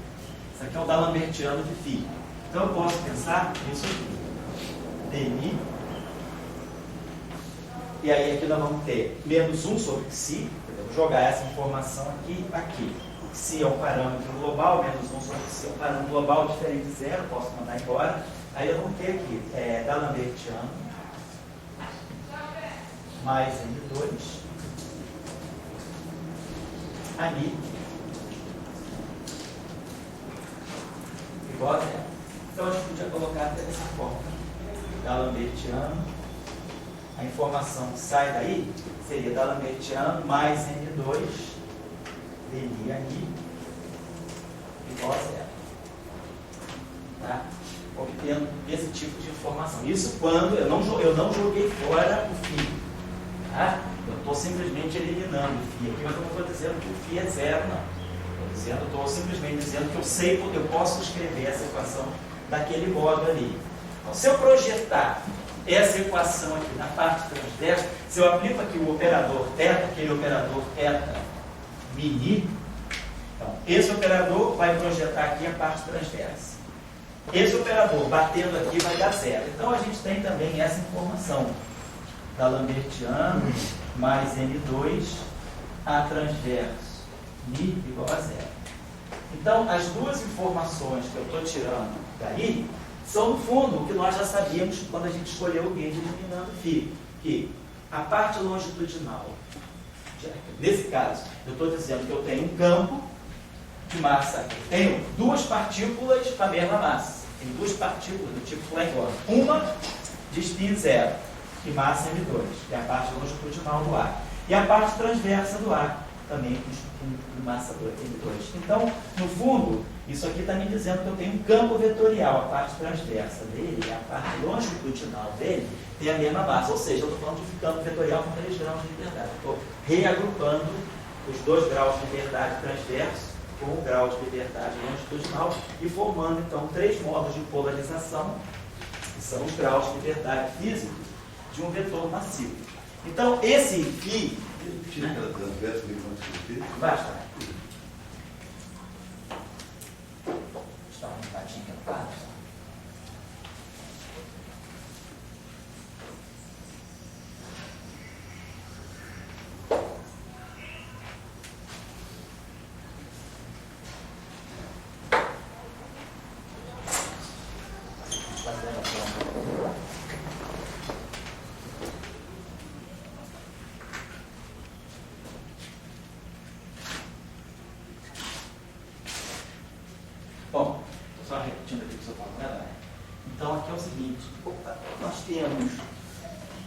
Isso aqui é o D'Alembertiano de Φ. Então, eu posso pensar nisso aqui. dni. E aí, aqui nós vamos ter menos 1 sobre Xi. Podemos jogar essa informação aqui e aqui. Xi é um parâmetro global, menos 1 sobre Xi é um parâmetro global diferente de zero. Posso mandar embora. Aí, eu vou ter aqui D'Alembertiano mais N2 AMI igual a zero. Então, a gente podia colocar até dessa forma. D'Alembertiano a informação que sai daí seria da Lambertiano mais N2 dmi aí igual a zero. Tá? Obtendo esse tipo de informação. Isso quando eu não joguei fora o φ. Tá? Eu estou simplesmente eliminando o φ aqui, mas eu não estou dizendo que o φ é zero, não. Estou simplesmente dizendo que eu sei, porque eu posso escrever essa equação daquele modo ali. Então, se eu projetar essa equação aqui na parte transversa, se eu aplico aqui o operador θ, aquele operador θ mini, então, esse operador vai projetar aqui a parte transversa. Esse operador batendo aqui vai dar zero. Então, a gente tem também essa informação da Lambertiano mais N2 a transverso mi igual a zero. Então, as duas informações que eu estou tirando daí são, no fundo, o que nós já sabíamos quando a gente escolheu o gauge eliminando φ, que a parte longitudinal, nesse caso, eu estou dizendo que eu tenho um campo de massa, tenho duas partículas da mesma massa, tenho duas partículas do tipo Flygon, uma de spin zero e massa M2, que é a parte longitudinal do ar, e a parte transversa do ar, também com massa M2. Então, no fundo, isso aqui está me dizendo que eu tenho um campo vetorial, a parte transversa dele e a parte longitudinal dele tem a mesma massa, ou seja, eu estou falando de campo vetorial com 3 graus de liberdade. Estou reagrupando os 2 graus de liberdade transverso com o grau de liberdade longitudinal e formando, então, 3 modos de polarização, que são os graus de liberdade físicos de um vetor massivo. Então, esse φ... Tira aquela transversa que vamos discutir. Basta. Está um patinho aqui no quadro. Bom, só repetindo aqui o que você falou, né? Então aqui é o seguinte, nós temos,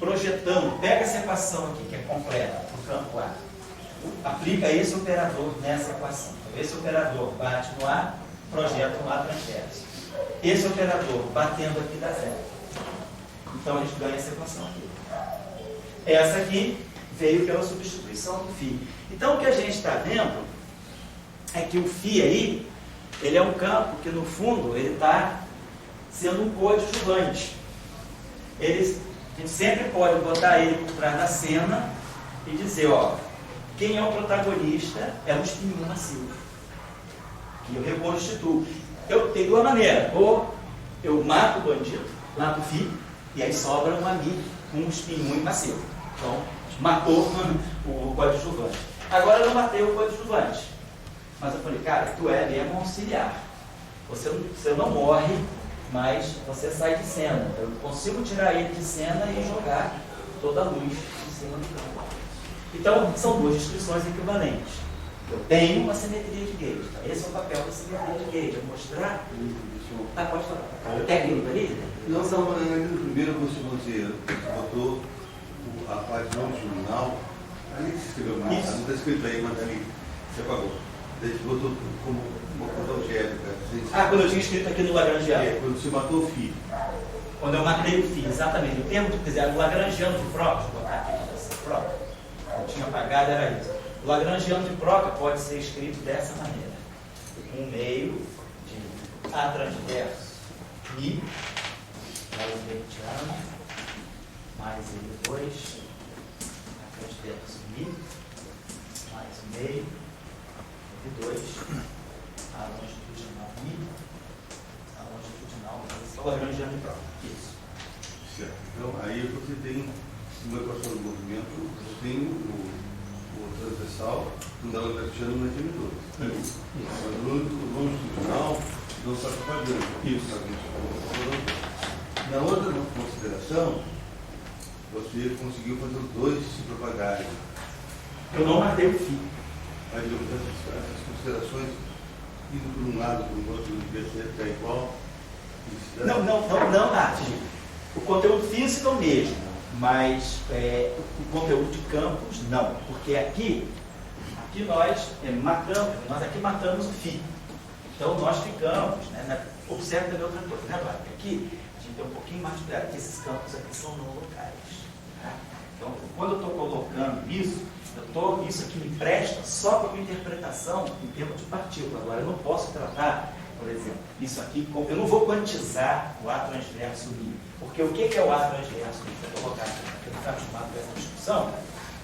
projetando, pega essa equação aqui que é completa, o campo A, aplica esse operador nessa equação. Então, esse operador bate no A, projeta no A transverso. Esse operador batendo aqui dá zero. Então a gente ganha essa equação aqui. Essa aqui veio pela substituição do φ. Então o que a gente está vendo é que o φ aí, ele é um campo que, no fundo, ele está sendo um coadjuvante. A gente sempre pode botar ele por trás da cena e dizer, ó, quem é o protagonista é um espinho massivo, que eu reconstituo. Eu tenho duas maneiras, ou eu mato o bandido, mato o fio, e aí sobra um amigo com um espinho massivo. Então, matou o coadjuvante. Agora eu não matei o coadjuvante. Mas eu falei, cara, tu é mesmo auxiliar. Você não morre, mas você sai de cena. Eu consigo tirar ele de cena e jogar toda a luz em cima do campo. Então, são duas descrições equivalentes. Eu tenho uma simetria de gauge. Tá? Esse é o papel da simetria de gauge. É mostrar... pode falar. O técnico ali? Não, no primeiro você botou a parte longitudinal. Ali que você escreveu mais. Não está escrito aí, mas ali você apagou. Daí você botou como uma conta algébrica. Quando eu tinha escrito aqui no Lagrangiano. Quando você matou o φ. Quando eu matei o φ, exatamente. O termo que quiser, o Lagrangiano de Proca, vou botar aqui essa Proca. Eu tinha apagado, era isso. O Lagrangiano de Proca pode ser escrito dessa maneira. Um meio de A transverso mi, Lambertiano, mais L2, A transverso mi, mais o meio, L2, a longitudinal mi, a longitudinal, o Lagrangiano de Proca. Isso. Certo. Então, aí você tem uma equação do movimento, você tem o transversal, que dá Lambertiano mais M2. Isso. Mas o longitudinal não está propagando. Isso. Na outra consideração, você conseguiu fazer os dois se propagarem. Eu não matei o fio. Mas essas considerações, indo por um lado, por um outro, devia ser até igual. Não, Nath. O conteúdo físico é o mesmo, mas o conteúdo de campos não, porque aqui nós matamos o φ. Então nós ficamos, né, observe também outra coisa, né, Bárbara? Aqui a gente tem um pouquinho mais de cuidado, que esses campos aqui são não locais. Tá? Então, quando eu estou colocando isso, isso aqui me presta só para uma interpretação em termos de partícula. Agora, eu não posso tratar, por exemplo, isso aqui, eu não vou quantizar o A transverso μ. Porque o que é o A transverso μ? Vou colocar aqui, porque eu não estou acostumado com essa discussão.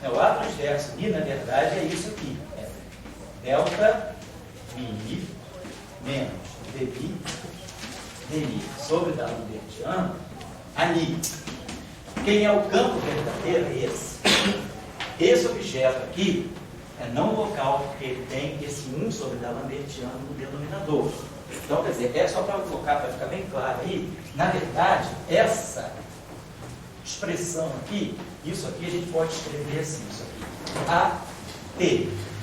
O A transverso μ, na verdade, é isso aqui. É delta μ menos dμ sobre D'Alembertiano a μ. Quem é o campo verdadeiro é esse. Esse objeto aqui é não local, porque ele tem esse 1 sobre D'Alembertiano no denominador. Então, quer dizer, é só para colocar, para ficar bem claro aí, na verdade, essa expressão aqui, isso aqui a gente pode escrever assim, isso aqui. A, T,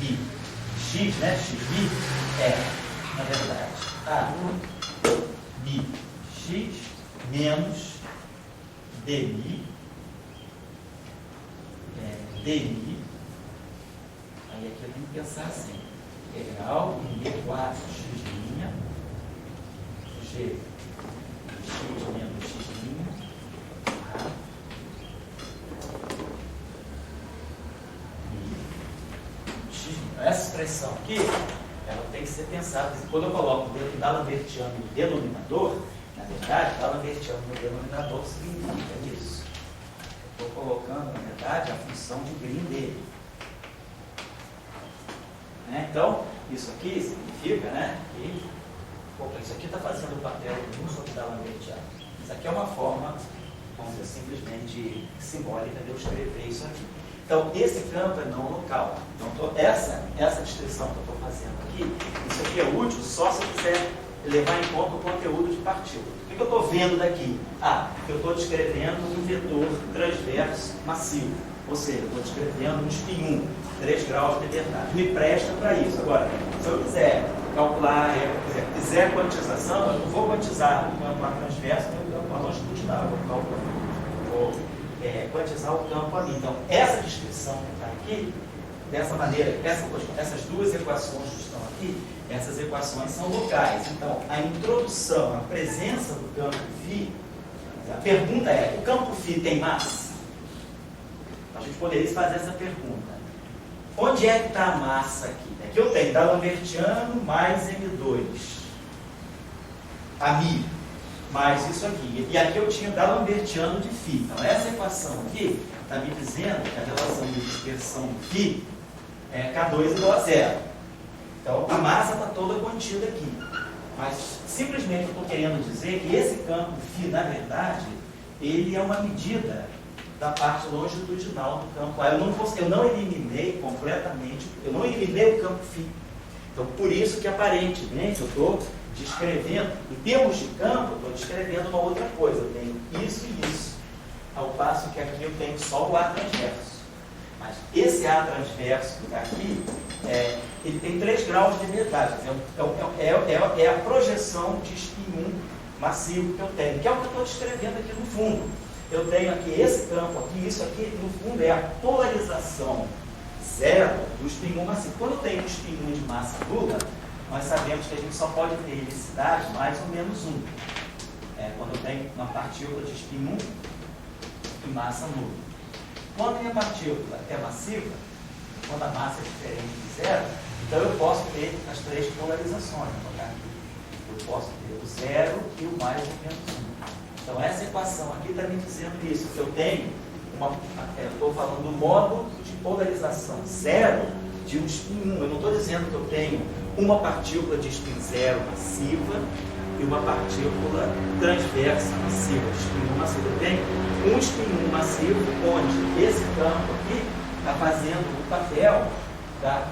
I, X, né? X, I, é, na verdade, A, I, X, menos dmi, dmi, aí aqui eu tenho que pensar assim, integral m4 x', g, x menos x', tá? Essa expressão aqui, ela tem que ser pensada. Quando eu coloco o D'Alembertiano no denominador, na verdade, D'Alembertiano no denominador significa isso. Estou colocando, na verdade, a função de Green dele. Né? Então, isso aqui significa, né, que isso aqui está fazendo o papel de um sobre D'Alembertiano. Isso aqui é uma forma, vamos dizer, simplesmente simbólica de eu escrever isso aqui. Então, esse campo é não local. Então, essa descrição que eu estou fazendo aqui, isso aqui é útil só se eu quiser levar em conta o conteúdo de partícula. O que eu estou vendo daqui? Eu estou descrevendo um vetor transverso massivo. Ou seja, eu estou descrevendo um spin 1, 3 graus de liberdade. Me presta para isso. Agora, se eu quiser calcular, quiser quantização, eu não vou quantizar o campo A transverso nem o campo A longitudinal. Vou quantizar o campo ali. Então, essa descrição que está aqui, dessa maneira, essas duas equações que estão aqui, essas equações são locais. Então, a introdução, a presença do campo φ, a pergunta é, o campo φ tem massa? A gente poderia fazer essa pergunta. Onde é que está a massa aqui? Aqui eu tenho D'Alembertiano mais M2, a μ, mais isso aqui. E aqui eu tinha D'Alembertiano de φ. Então, essa equação aqui está me dizendo que a relação de dispersão do φ é K2 igual a zero. Então, a massa está toda contida aqui. Mas, simplesmente, eu estou querendo dizer que esse campo φ, na verdade, ele é uma medida da parte longitudinal do campo A. Eu não eliminei completamente, eu não eliminei o campo φ. Então, por isso que, aparentemente, eu estou descrevendo, em termos de campo, eu estou descrevendo uma outra coisa. Eu tenho isso e isso. Ao passo que aqui eu tenho só o A transverso. Mas esse A transverso que está aqui, ele tem 3 graus de liberdade. É a projeção de spin 1 massivo que eu tenho, que é o que eu estou descrevendo aqui no fundo. Eu tenho aqui esse campo aqui, isso aqui, no fundo, é a polarização zero do spin 1 massivo. Quando eu tenho um spin 1 de massa nula, nós sabemos que a gente só pode ter helicidade mais ou menos 1. Quando eu tenho uma partícula de spin 1 e massa nula. Quando a minha partícula é massiva, quando a massa é diferente de zero, então eu posso ter as 3 polarizações. Eu posso ter o zero e o mais ou menos 1. Então, essa equação aqui está me dizendo isso, que eu tenho, estou falando do modo de polarização zero de um spin 1. Eu não estou dizendo que eu tenho uma partícula de spin 0 massiva e uma partícula transversa massiva, de spin 1 massiva. Eu tenho um spin 1 massivo, onde esse campo aqui está fazendo o papel da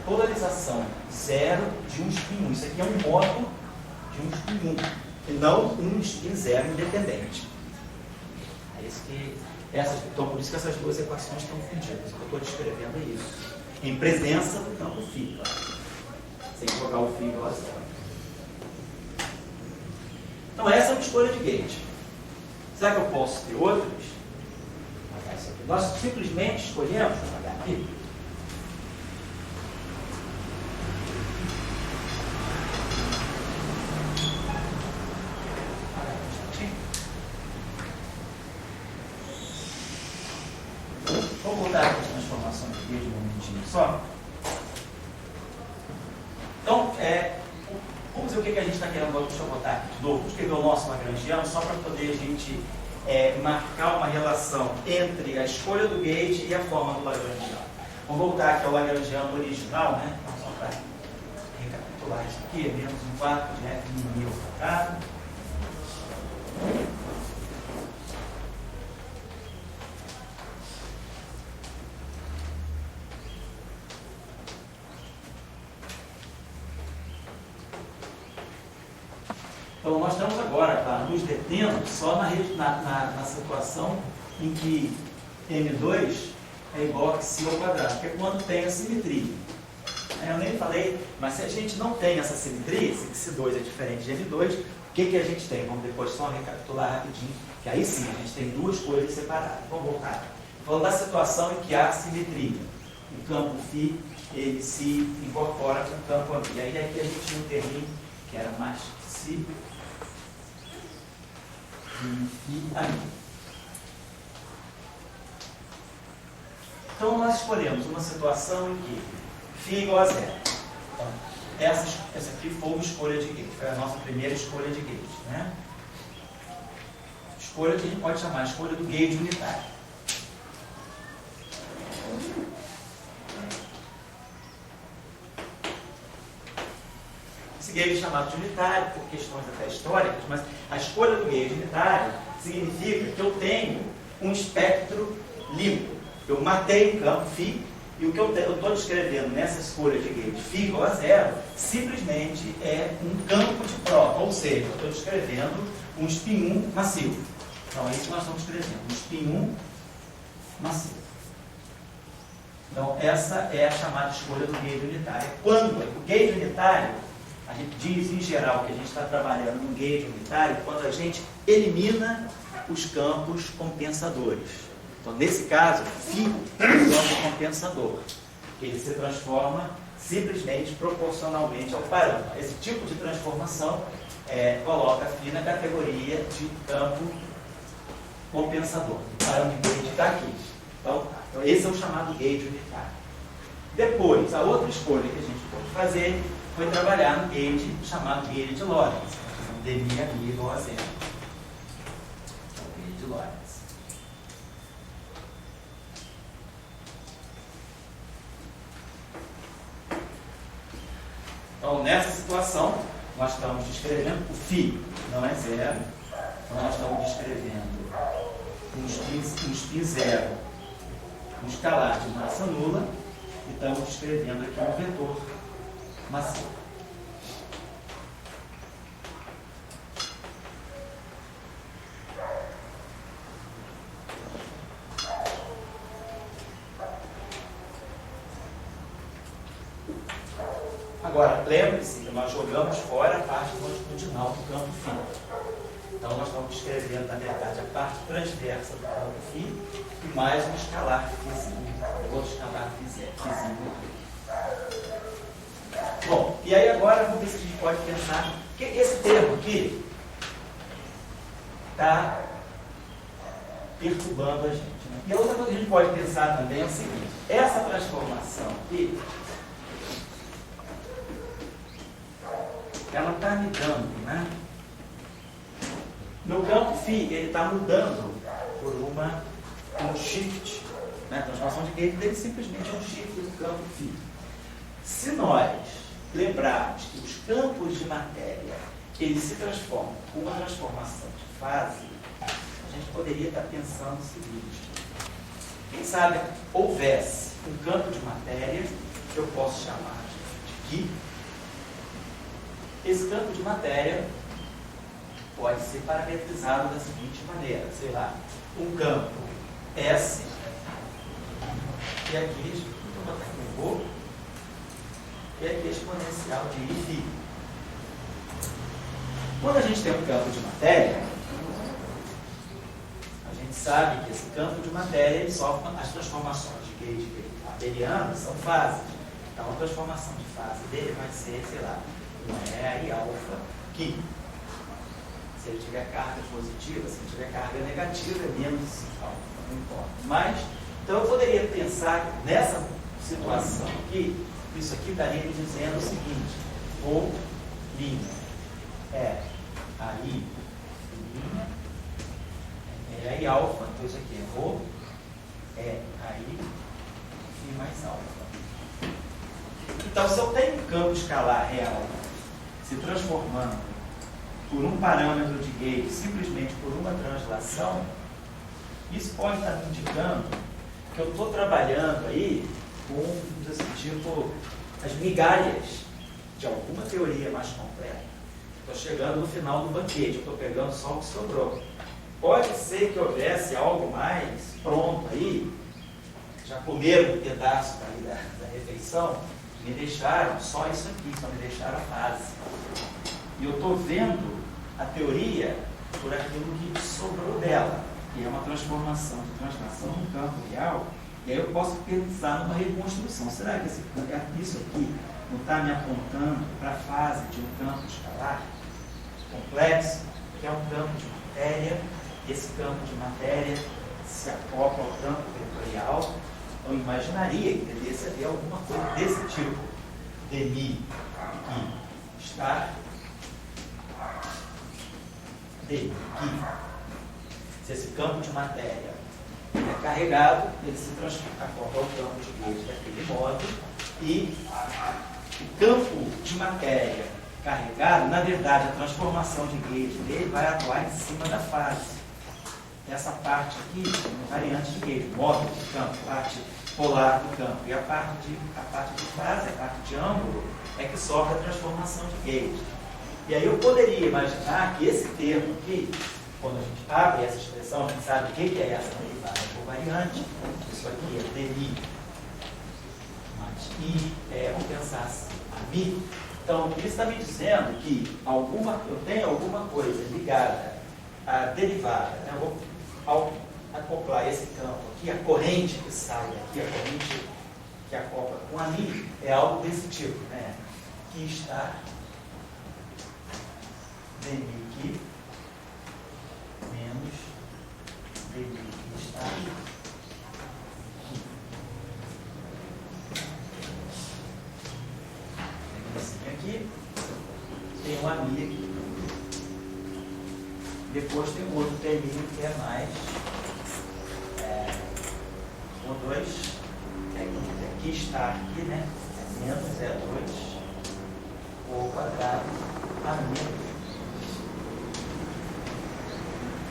polarização zero de um spin 1. Isso aqui é um modo de um spin 1. E não um spin 0 independente. Então, por isso que essas duas equações estão fundidas. O que eu estou descrevendo é isso. Em presença do campo φ, sem jogar o φ igual a zero. Então, essa é uma escolha de gate. Será que eu posso ter outras? É isso aqui. Nós simplesmente escolhemos, vou apagar aqui, vou voltar aqui a transformação de vídeo um minutinho só. Então, vamos ver o que a gente está querendo. Deixa eu botar aqui de novo. Vou escrever o nosso lagrangiano só para poder a gente marcar uma relação entre a escolha do gauge e a forma do lagrangiano. Vou voltar aqui ao lagrangiano original, né? Então, só para recapitular isso aqui, menos um quarto de f em μ ao quadrado. Então, nós estamos agora, tá, nos detendo só na situação em que M2 é igual a Xi ao quadrado, que é quando tem a simetria. Eu nem falei, mas se a gente não tem essa simetria, se X2 é diferente de M2, o que a gente tem? Vamos depois só recapitular rapidinho, que aí sim, a gente tem duas coisas separadas. Vamos voltar. Falando da situação em que há simetria. O campo φ, ele se incorpora com o campo AB. E aí aqui a gente tinha um terminho que era mais Xi e aí. Então, nós escolhemos uma situação em que φ igual a zero. Então, essa aqui foi uma escolha de gauge, foi a nossa primeira escolha de gauge, né? Escolha que a gente pode chamar de escolha do gauge unitário. Esse gauge é chamado de unitário por questões até históricas, mas a escolha do gauge unitário significa que eu tenho um espectro limpo. Eu matei um campo φ e o que eu estou descrevendo nessa escolha de gauge φ igual a zero simplesmente é um campo de prova, ou seja, eu estou descrevendo um spin 1 massivo. Então é isso que nós estamos descrevendo, um spin 1 massivo. Então essa é a chamada escolha do gauge unitário. Quando o gauge unitário, a gente diz em geral que a gente está trabalhando num gauge unitário quando a gente elimina os campos compensadores. Então, nesse caso, φ é um campo compensador. Ele se transforma simplesmente proporcionalmente ao parâmetro. Esse tipo de transformação coloca φ na categoria de campo compensador. O parâmetro gauge está aqui. Então, esse é o chamado gauge unitário. Depois, a outra escolha que a gente pode fazer foi trabalhar no gauge chamado gauge de Lorentz. dμ igual a zero. Então, gauge de Lorentz. Então, nessa situação, nós estamos descrevendo o φ não é zero. Então, nós estamos descrevendo um spin zero, um escalar de massa nula, e estamos descrevendo aqui um vetor massivo. Agora, lembre-se que nós jogamos fora a parte longitudinal do campo φ. Então, nós estamos descrevendo, na verdade, a parte transversa do campo φ e mais um escalar φzinho. Outro escalar φzinho. Bom, e aí agora vamos ver se a gente pode pensar que esse termo aqui está perturbando a gente. Né? E a outra coisa que a gente pode pensar também é o seguinte: essa transformação aqui, ela está me dando, né? Meu campo φ, ele está mudando por um shift, né? A transformação de gauge dele simplesmente é um shift do campo φ. Se nós lembrarmos que os campos de matéria, eles se transformam com uma transformação de fase, a gente poderia estar pensando o seguinte: quem sabe houvesse um campo de matéria que eu posso chamar de Ki. Esse campo de matéria pode ser parametrizado da seguinte maneira, sei lá, um campo S, e aqui, vou botar aqui um pouco, e aqui a exponencial de I. Quando a gente tem um campo de matéria, a gente sabe que esse campo de matéria ele sofre as transformações de gauge abelianas, são fases. Então a transformação de fase dele vai ser, sei lá, um E alfa que, se ele tiver carga positiva, se ele tiver carga negativa, é menos alfa, não importa. Mas, então eu poderia pensar nessa situação aqui, isso aqui estaria me dizendo o seguinte: ou linha é aí linha é aí alfa, então isso aqui é rho é aí e mais alfa. Então, se eu tenho um campo escalar real se transformando por um parâmetro de gauge simplesmente por uma translação, isso pode estar me indicando que eu estou trabalhando aí com, assim, tipo, as migalhas de alguma teoria mais completa. Estou chegando no final do banquete, eu estou pegando só o que sobrou. Pode ser que houvesse algo mais pronto aí, já comeram um pedaço aí da refeição, me deixaram só isso aqui, só me deixaram a fase. E eu estou vendo a teoria por aquilo que sobrou dela, que é uma transformação de translação no campo real, e aí eu posso pensar numa reconstrução. Será que isso aqui não está me apontando para a fase de um campo escalar complexo, que é um campo de matéria? Esse campo de matéria se acopla ao campo vetorial. Eu imaginaria que devesse haver alguma coisa desse tipo. Demi que está Demi que, se esse campo de matéria é carregado, ele se acopla ao campo de gauge daquele modo, e o campo de matéria carregado, na verdade, a transformação de gauge dele vai atuar em cima da fase. Essa parte aqui é uma variante de gauge, módulo do campo, parte polar do campo. E a parte de fase, a parte de ângulo, é que sofre a transformação de gauge. E aí eu poderia imaginar que esse termo aqui, quando a gente abre essa expressão, a gente sabe o que é essa derivada covariante. Isso aqui é dmi mais i, vamos pensar assim, a mi. Então, isso está me dizendo que eu tenho alguma coisa ligada à derivada, né? Eu vou acoplar esse campo aqui, a corrente que sai daqui, a corrente que acopla com a mi, é algo desse tipo, né? Que está dmi aqui menos dmi que está aqui. Aqui tem um ami aqui. Depois tem um outro terminho que é mais O2, que está aqui, né? É menos E2 o quadrado a menos.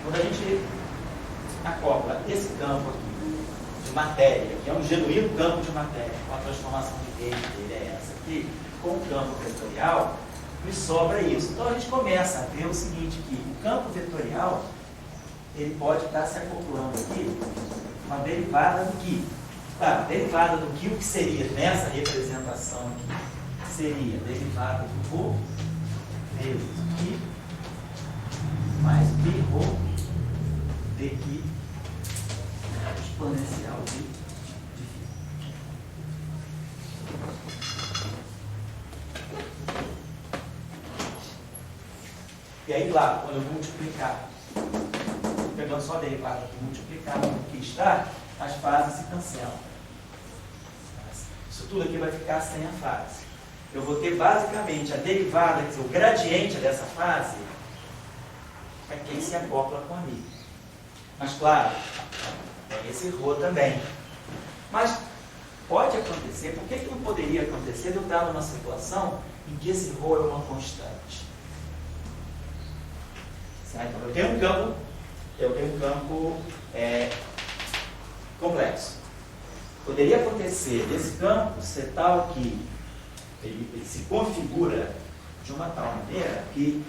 Quando a gente acopla esse campo aqui de matéria, que é um genuíno campo de matéria, com a transformação de gauge dele é essa aqui, com o campo vetorial, me sobra isso. Então a gente começa a ver o seguinte, que o campo vetorial ele pode estar se acoplando aqui uma derivada do que? Tá, derivada do que, o que seria nessa representação aqui? Seria derivada do rho vezes que mais bi rho de que exponencial de φ. E aí lá, quando eu multiplicar, pegando só a derivada de multiplicar no que está, as fases se cancelam. Isso tudo aqui vai ficar sem a fase. Eu vou ter basicamente a derivada, quer dizer, o gradiente dessa fase é quem se acopla com a mi. Mas claro, tem esse rho também. Mas pode acontecer, por que não poderia acontecer de eu estar numa situação em que esse rho é uma constante? Certo? Então, eu tenho um campo complexo. Poderia acontecer desse campo ser tal que ele se configura de uma tal maneira que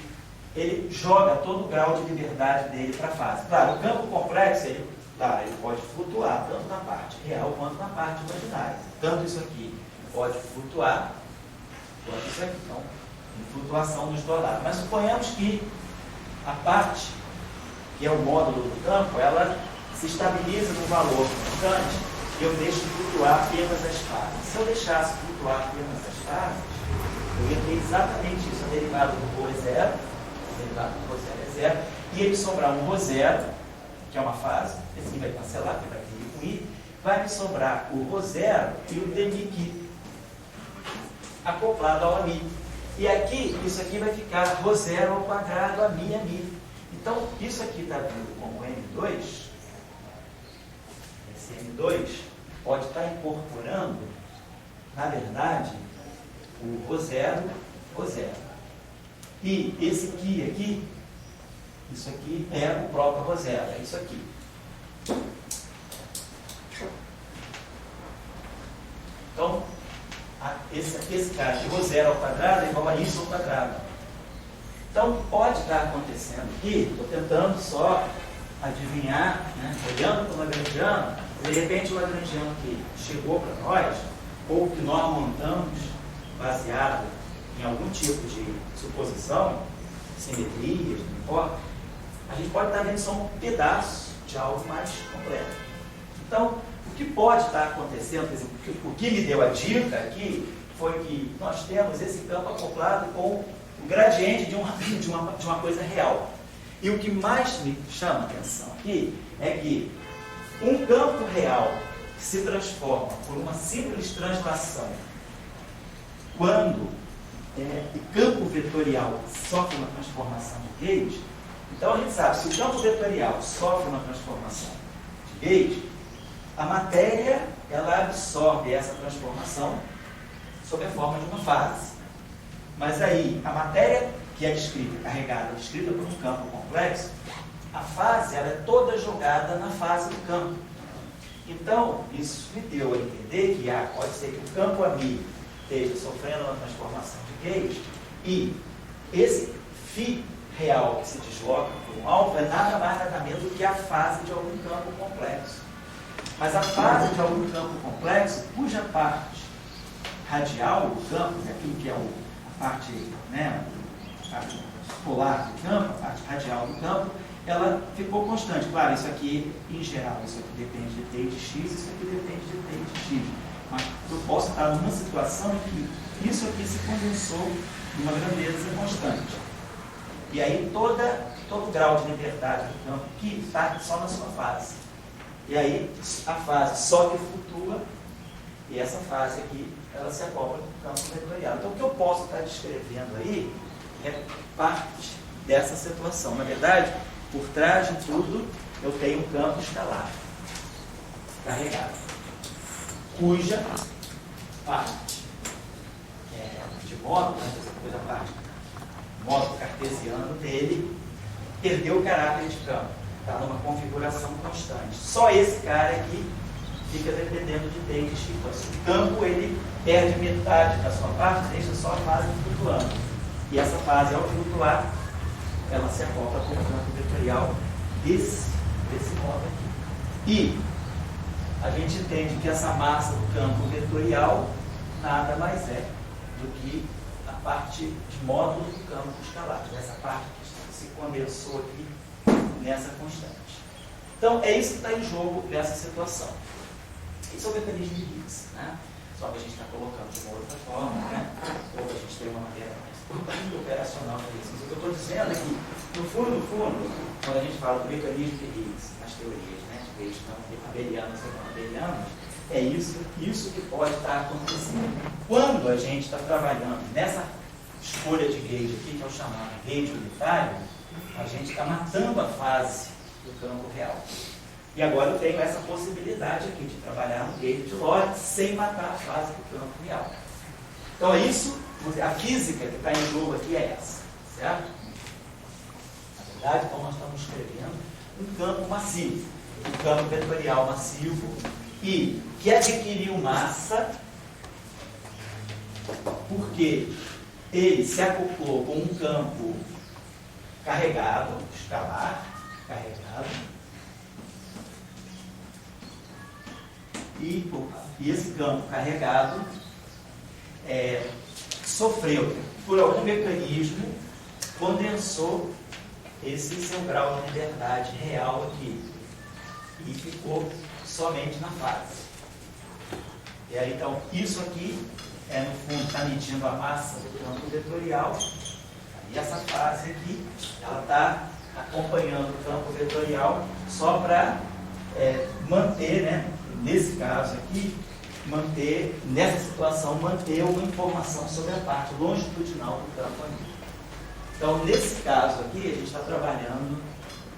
ele joga todo o grau de liberdade dele para a fase. Claro, o campo complexo, ele pode flutuar tanto na parte real quanto na parte imaginária. Tanto isso aqui pode flutuar, quanto isso aqui. Então, em flutuação dos dois lados. Mas suponhamos que a parte, que é o módulo do campo, ela se estabiliza no valor constante, eu deixo flutuar apenas as fases. Se eu deixasse flutuar apenas as fases, eu ia ter exatamente isso. A derivada do ρ é zero, a derivada do ρ zero é zero, e ele sobrar um ρ zero, que é uma fase, esse aqui vai cancelar, porque vai ter com i, vai me sobrar o ρ zero e o dmi acoplado ao ami. E aqui, isso aqui vai ficar ρ zero ao quadrado, ami. Então, isso aqui está vindo como M2, esse M2 pode estar incorporando, na verdade, o ρ zero. E esse aqui, isso aqui é o próprio ρ zero, é isso aqui. Então, esse cara de ρ zero ao quadrado é igual a isso ao quadrado. Então, pode estar acontecendo aqui, estou tentando só adivinhar, né, olhando para o Lagrangiano, de repente o Lagrangiano que chegou para nós, ou que nós montamos baseado em algum tipo de suposição, simetrias, não importa, a gente pode estar vendo só um pedaço de algo mais completo. Então, o que pode estar acontecendo, por exemplo, o que me deu a dica aqui, foi que nós temos esse campo acoplado com o gradiente de uma coisa real. E o que mais me chama a atenção aqui é que um campo real que se transforma por uma simples translação, quando o campo vetorial sofre uma transformação de gauge, então a gente sabe, se o campo vetorial sofre uma transformação de gauge, a matéria ela absorve essa transformação sob a forma de uma fase. Mas aí, a matéria que é descrita, carregada, descrita por um campo complexo, a fase ela é toda jogada na fase do campo. Então, isso me deu a entender que pode ser que o campo ami esteja sofrendo uma transformação de gauge e esse φ real que se desloca por um alvo é nada mais nada menos do que a fase de algum campo complexo. Mas a fase de algum campo complexo, cuja parte radial do campo, aquilo que é a parte, né, a parte polar do campo, a parte radial do campo, ela ficou constante. Claro, isso aqui, em geral, isso aqui depende de t de x, isso aqui depende de t de x. Mas eu posso estar numa situação em que isso aqui se condensou numa grandeza constante. E aí todo grau de liberdade do campo que está só na sua fase. E aí a fase só que flutua, e essa fase aqui, ela se acopla com o campo vetorial. Então o que eu posso estar descrevendo aí é parte dessa situação. Na verdade, por trás de tudo, eu tenho um campo escalar carregado, cuja parte de modo, cuja parte modo cartesiano dele perdeu o caráter de campo, está numa configuração constante. Só esse cara aqui fica dependendo de t e de x. Então, o campo ele perde metade da sua parte, deixa só a fase flutuando. E essa fase, ao flutuar, ela se acopla com o campo vetorial desse modo aqui. E a gente entende que essa massa do campo vetorial nada mais é do que a parte de módulo do campo escalar, essa parte que se condensou aqui nessa constante. Então, é isso que está em jogo nessa situação. Esse é o mecanismo de Higgs, né? Só que a gente está colocando de uma outra forma, né? Ou a gente tem uma maneira mais operacional para isso. Mas o que eu estou dizendo é que, no fundo, quando a gente fala do mecanismo de Higgs, nas teorias, né, de leis abelianas ou não abelianas, é isso que pode estar acontecendo. Quando a gente está trabalhando nessa escolha de gauge aqui, que é o chamado gauge unitário, a gente está matando a fase do campo real. E agora eu tenho essa possibilidade aqui de trabalhar no gauge de Lorentz sem matar a fase do campo real. Então é isso, a física que está em jogo aqui é essa, certo? Na verdade, então nós estamos escrevendo um campo massivo, um campo vetorial massivo, e que adquiriu massa porque ele se acoplou com um campo carregado, escalar, carregado, e esse campo carregado sofreu, por algum mecanismo, condensou esse seu grau de liberdade real aqui. e ficou somente na fase. E aí, então, isso aqui no fundo, está medindo a massa do campo vetorial. E essa fase aqui, ela está acompanhando o campo vetorial só para manter, né, nesse caso aqui, nessa situação, manter uma informação sobre a parte longitudinal do campo ali. Então, nesse caso aqui, a gente está trabalhando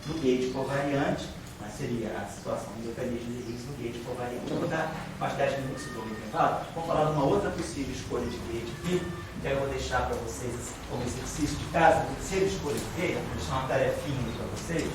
no gauge covariante, mas seria a situação do mecanismo de Higgs no gauge covariante. Vou dar mais 10 minutos do intervalo. Vamos falar de uma outra possível escolha de gauge aqui, que eu vou deixar para vocês como exercício de casa. Se ele escolher gauge, vou deixar uma tarefinha para vocês.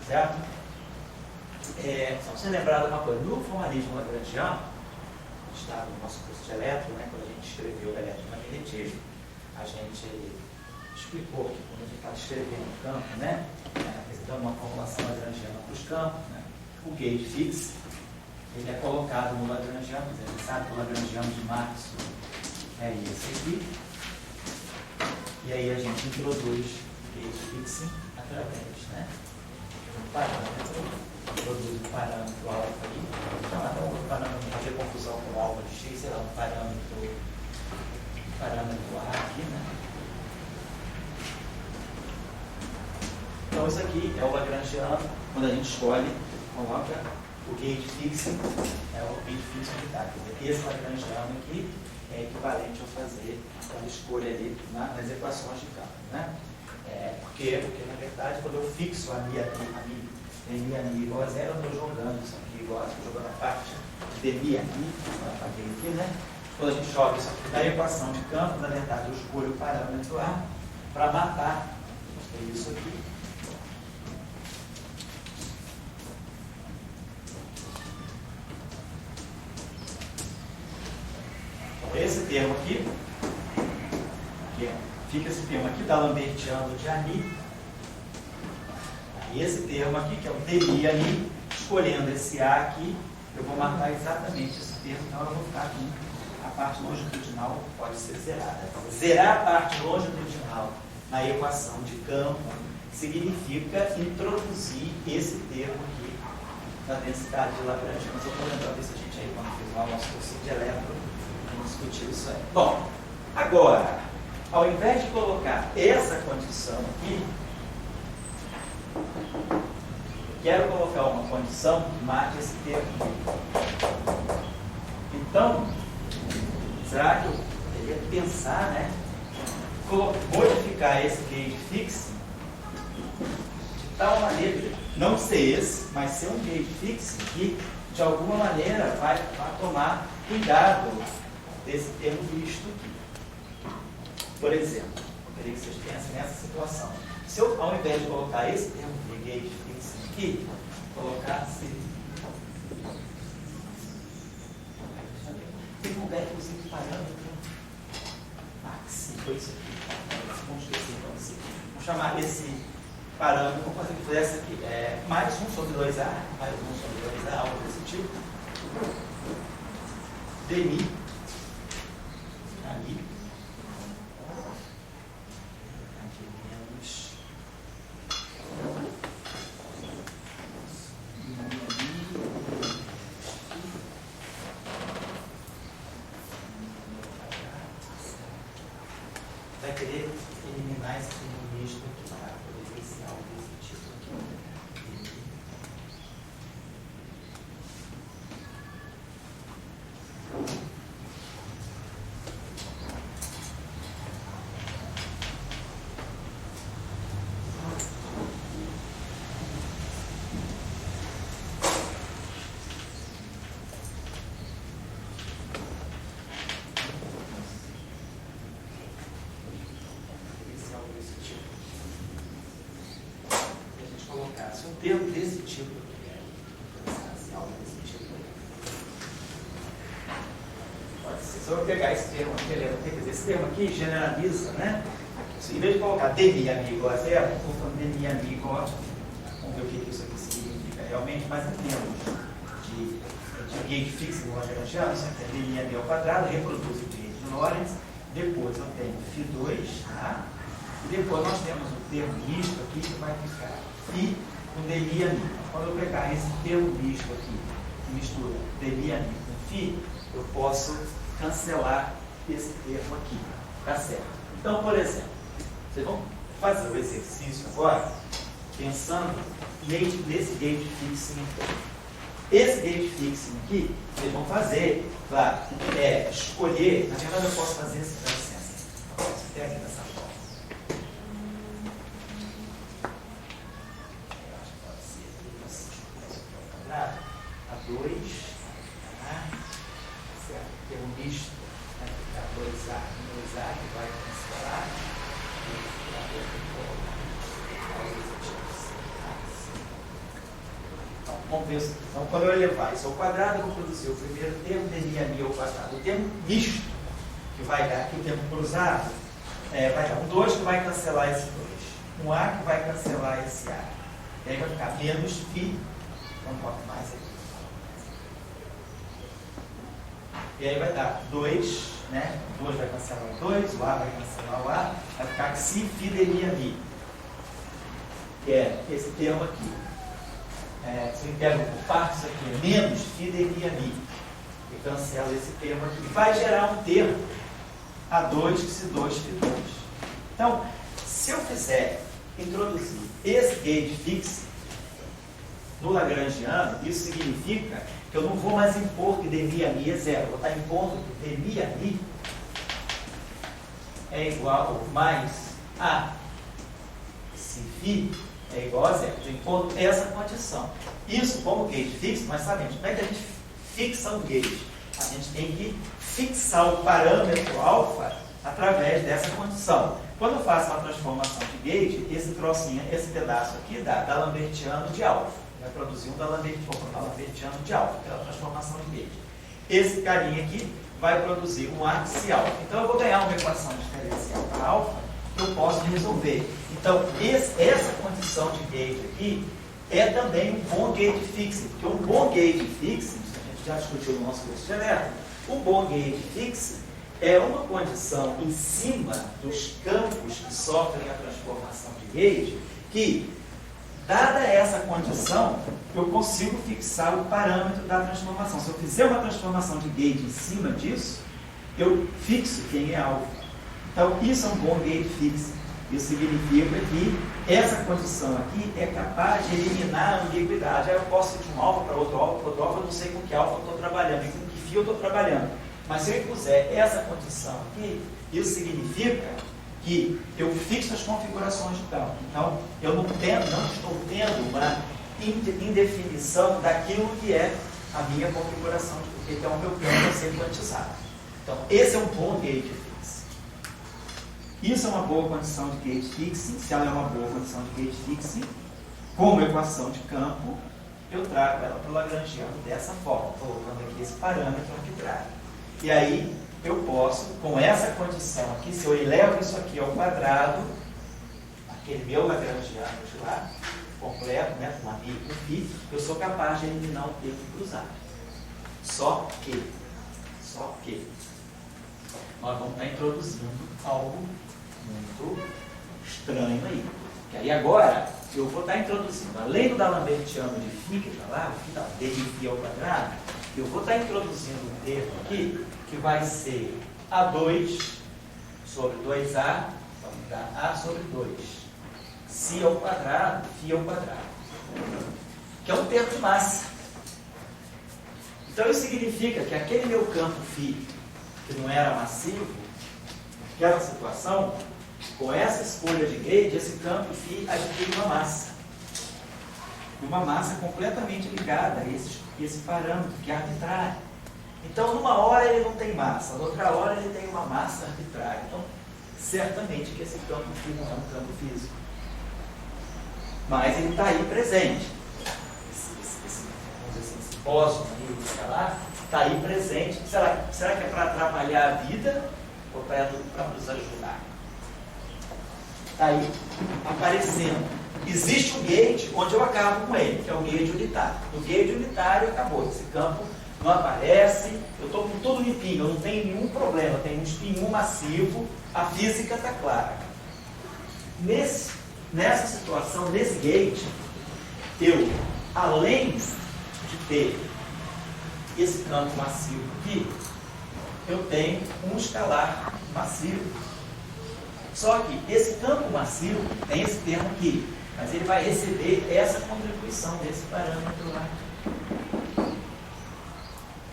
Certo? Só para você lembrar de uma coisa, no formalismo lagrangiano, está no nosso curso de elétron, né, quando a gente escreveu o eletromagnetismo, a gente explicou que quando a gente está escrevendo o campo, né, apresentando uma formulação lagrangiana para os campos, né, o gauge fix, ele é colocado no lagrangiano, a gente sabe que o lagrangiano de Marx é esse aqui, e aí a gente introduz o gauge fixing através, né, parâmetro, produz um parâmetro alfa aí, então até um parâmetro, não fazer confusão com alfa de x, será um parâmetro A aqui, né? Então isso aqui é o lagrangiano, quando a gente escolhe, coloca o gauge fixing, é o gauge fixing de cá, quer dizer, esse lagrangiano aqui é equivalente a fazer aquela escolha ali nas equações de campo, né? Porque na verdade, quando eu fixo a mi igual a zero, eu estou jogando isso aqui igual a zero, jogando a parte de mi aqui, né? Quando a gente joga isso aqui na equação de campo, na verdade, eu escolho o parâmetro A para matar isso aqui. Esse termo aqui, fica esse termo aqui, da Lambertiano de Ani, e esse termo aqui, que é o dmi Ani, escolhendo esse A aqui, eu vou marcar exatamente esse termo, então eu vou ficar aqui, a parte longitudinal pode ser zerada. Zerar a parte longitudinal na equação de campo significa introduzir esse termo aqui na densidade de Lagrangiano. Eu estou lembrando isso, a gente aí, quando fez lá o nosso curso de elétron, discutiu isso aí. Bom, agora, ao invés de colocar essa condição aqui, quero colocar uma condição que mate esse termo aqui. Então, será que eu teria que pensar, né? Modificar esse gauge fixing de tal maneira, não ser esse, mas ser um gauge fixing que, de alguma maneira, vai tomar cuidado desse termo visto aqui. Por exemplo, eu queria que vocês pensem nessa situação. Se eu, ao invés de colocar esse termo de gauge fixing aqui, colocasse... Tem um vectorzinho de parâmetro maxi, foi isso aqui. Vamos esquecer então esse. Vamos chamar esse parâmetro, vamos fazer que fizesse aqui, mais 1 sobre 2A, mais 1 sobre 2A, algo desse tipo. dmi querer eliminar esse termo misto aqui, para poder ver se algo desse tipo aqui. Se um termo desse tipo aqui, algo desse tipo aqui, pode ser. Se eu pegar esse termo aqui, quer dizer, esse termo aqui generaliza, né? Em vez de colocar DMI igual a zero, eu estou falando DMI igual a... Vamos ver o que isso aqui significa realmente, mas em termos de gauge fixo no lagrangiano, isso aqui é DMI ao quadrado, reproduz o gauge de Lorentz, depois eu tenho φ2, tá? E depois nós temos o termo misto aqui que vai ficar φ com DMI. Quando eu pegar esse termo misto aqui, que mistura DMI com φ, eu posso cancelar esse termo aqui, tá certo? Então, por exemplo, vocês vão fazer o exercício agora, pensando nesse gauge fixing aqui. Esse gauge fixing aqui, vocês vão fazer, claro, escolher, na verdade eu posso fazer isso, dá licença, eu posso até aqui dessa forma. A 2, tá? Certo? Tem um misto, né? A 2A que vai cancelar. Então, vamos ver. Então, quando eu elevar isso ao quadrado, eu vou produzir o primeiro termo, DMI ao quadrado. O termo misto, que vai dar aqui, o termo cruzado, vai dar um 2 que vai cancelar esse 2. Um A que vai cancelar esse A. E aí vai ficar menos φ. Não boto mais aqui. E aí vai dar 2, né? O 2 vai cancelar o 2, o A vai cancelar o A, vai ficar si φ DMI, que é esse termo aqui. Se eu integro por partes, isso aqui é menos φ DMI, e cancela esse termo aqui. Vai gerar um termo A2 que se 2 φ2. Então, se eu fizer introduzir esse gauge fixo no lagrangiano, isso significa que eu não vou mais impor que DMI é zero. Eu vou estar impondo que DMI é igual mais a se φ é igual a zero. Estou impondo essa condição. Isso como gauge fixo, mas sabemos como é que a gente fixa um gauge? A gente tem que fixar o parâmetro alfa através dessa condição. Quando eu faço uma transformação de gauge, esse trocinho, esse pedaço aqui dá Lambertiano de alfa. Vai produzir um Lambertiano de alfa, que é a transformação de gauge. Esse carinha aqui vai produzir um axial. Então eu vou ganhar uma equação diferencial para alfa que eu posso resolver. Então essa condição de gauge aqui é também um bom gauge fixing, porque um bom gauge fixing, a gente já discutiu no nosso curso de elétrica, um bom gauge fixing é uma condição em cima dos campos que sofrem a transformação de gauge que, dada essa condição, eu consigo fixar o parâmetro da transformação. Se eu fizer uma transformação de gauge em cima disso, eu fixo quem é alfa. Então, isso é um bom gauge fixing. Isso significa que essa condição aqui é capaz de eliminar a ambiguidade. Aí eu posso ir de um alfa para outro alfa, eu não sei com que alfa eu estou trabalhando e com que φ eu estou trabalhando. Mas se eu impuser essa condição aqui, isso significa que eu fixo as configurações de campo. Então, eu não estou tendo uma indefinição daquilo que é a minha configuração, porque é o meu campo a ser quantizado. Então, esse é um bom gauge fixing. Isso é uma boa condição de gauge fixing. Se ela é uma boa condição de gauge fixing, como equação de campo, eu trago ela para o lagrangiano dessa forma, colocando aqui esse parâmetro arbitrário. E aí, eu posso, com essa condição aqui, se eu elevo isso aqui ao quadrado, aquele meu lagrangiano de lá, completo, né, com a e com φ, eu sou capaz de eliminar o termo cruzado. Só que nós vamos estar introduzindo algo muito estranho aí. Que aí agora, eu vou estar introduzindo, além do Lambertiano de φ, que está lá, o φ dφ ao quadrado, eu vou estar introduzindo um termo aqui, que vai ser A2 sobre 2A Tá? A sobre 2. Si ao quadrado, φ ao quadrado. Que é um termo de massa. Então isso significa que aquele meu campo φ, que não era massivo, aquela situação, com essa escolha de gauge, esse campo φ adquire uma massa. Uma massa completamente ligada a esse parâmetro, que é arbitrário. Então, numa hora ele não tem massa, na outra hora ele tem uma massa arbitrária. Então, certamente que esse campo φ não é um campo físico. Mas ele está aí presente. Vamos dizer assim, esse bóson aí, escalar, está aí presente. Será que é para atrapalhar a vida ou para nos ajudar? Está aí aparecendo. Existe um gauge onde eu acabo com ele, que é o gauge unitário. No gauge unitário acabou. Esse campo não aparece, eu estou com tudo limpinho, eu não tenho nenhum problema, tenho um espinho massivo, a física está clara. Nessa situação, nesse gauge, eu, além de ter esse campo massivo aqui, eu tenho um escalar massivo. Só que esse campo massivo tem esse termo aqui, mas ele vai receber essa contribuição desse parâmetro lá.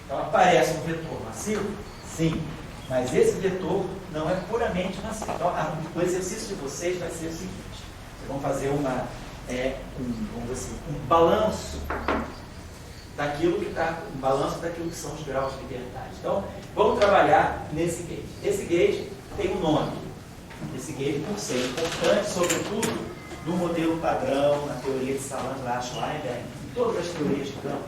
Então aparece um vetor massivo? Sim, mas esse vetor não é puramente massivo. Então o exercício de vocês vai ser o seguinte: vocês vão fazer vamos dizer assim, um balanço daquilo que está, um balanço daquilo que são os graus de liberdade. Então vamos trabalhar nesse gauge. Esse gauge tem um nome. Esse gauge, por ser importante, sobretudo no modelo padrão, na teoria de Salant-Schweinberg, em todas as teorias de campo,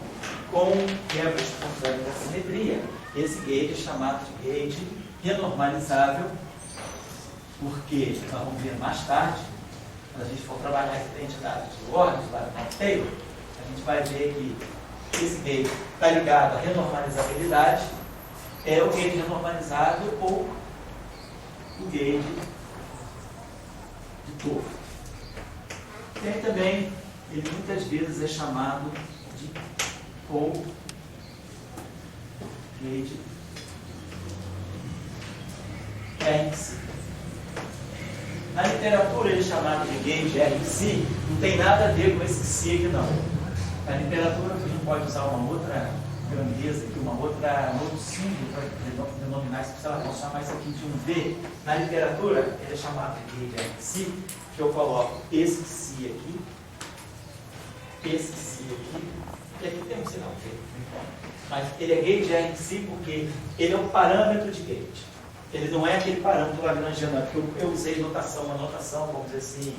com quebra espontânea da simetria, esse gauge é chamado de gauge renormalizável, porque, nós vamos ver mais tarde, quando a gente for trabalhar as identidades de ordens lá no Taylor, a gente vai ver que esse gauge está ligado à renormalizabilidade, é o gauge renormalizável ou o gauge de Toff. E aí também, ele muitas vezes é chamado de Paul gauge RC. Na literatura, ele é chamado de gauge RC, não tem nada a ver com esse C aqui não. Na literatura, a gente pode usar uma outra grandeza aqui, um outro símbolo para denominar isso, sei lá, vamos chamar isso aqui de um V. Na literatura, ele é chamado de gauge RC, que eu coloco esse Si aqui, esse Si aqui, e aqui tem um sinal V. Mas ele é gauge RC porque ele é um parâmetro de gauge. Ele não é aquele parâmetro lagrangiano, porque eu usei uma notação, vamos dizer assim,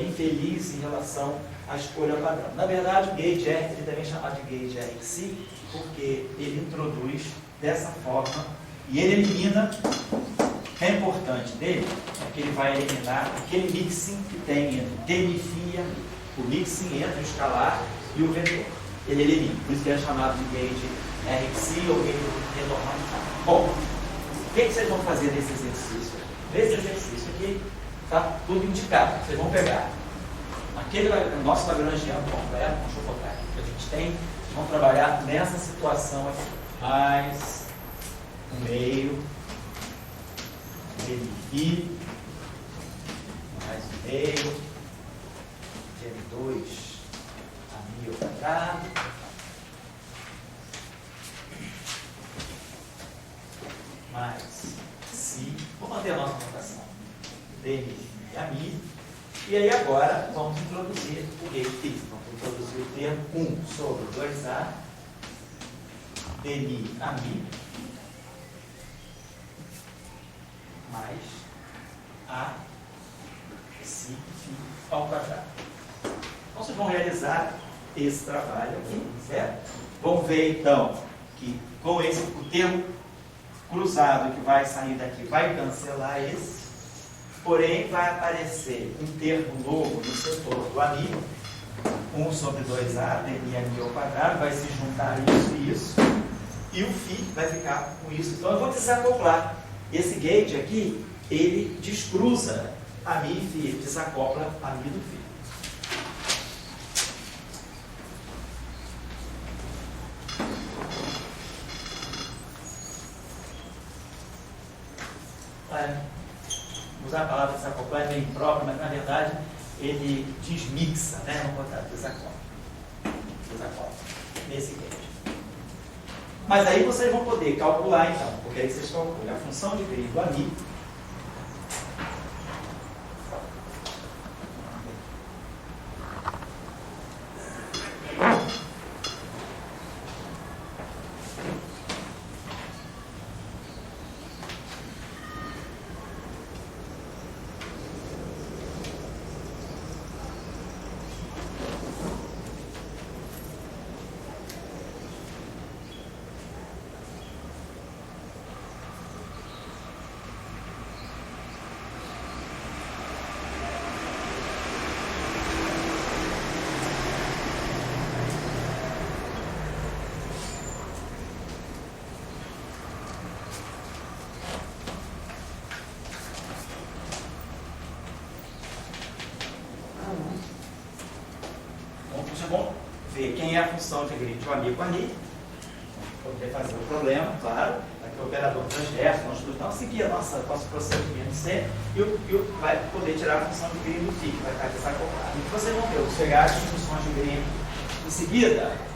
infeliz em relação à escolha padrão. Na verdade, o gauge R, ele também é chamado de gauge RC, porque ele introduz dessa forma e ele elimina. É importante dele é que ele vai eliminar aquele mixing que tem entre DMI e AMI. O mixing entre o escalar e o vetor. Ele elimina. Por isso que ele é chamado de gauge RC ou gauge renormalizado. Bom, o que vocês vão fazer nesse exercício? Nesse exercício aqui está tudo indicado. Vocês vão pegar aquele nosso lagrangiano completo, deixa eu botar aqui que a gente tem, vocês vão trabalhar nessa situação aqui. Mais o meio, MI, mais o meio, M2, AMI ao quadrado, mais Si, vou manter a nossa notação, DMI e AMI, e aí agora vamos introduzir o gauge físico, vamos introduzir o termo 1 sobre 2A, DMI, AMI, mais A, Si, φ ao quadrado. Então, vocês vão realizar esse trabalho aqui, certo? Vão ver, então, que com o termo cruzado que vai sair daqui vai cancelar esse, porém vai aparecer um termo novo no setor do AMI, 1 sobre 2A, DMI AMI ao quadrado, vai se juntar isso e isso, e o φ vai ficar com isso. Então, eu vou desacoplar. Esse gauge aqui, ele descruza AMI e φ, ele desacopla AMI do φ. usar a palavra desacoplar é bem própria, mas na verdade ele desmixa, né? Vamos botar desacopla. Desacopla. Nesse case. Mas aí vocês vão poder calcular então, porque aí vocês calculam a função de green do amigo. Vamos ver quem é a função de grid de um amigo ali. Poder fazer o problema, claro. Aqui o operador transverso, nós vamos seguir nosso procedimento sempre e vai poder tirar a função de grid do FIC, vai estar desacoplado. E vocês vão ver os pegar as funções de grid em seguida.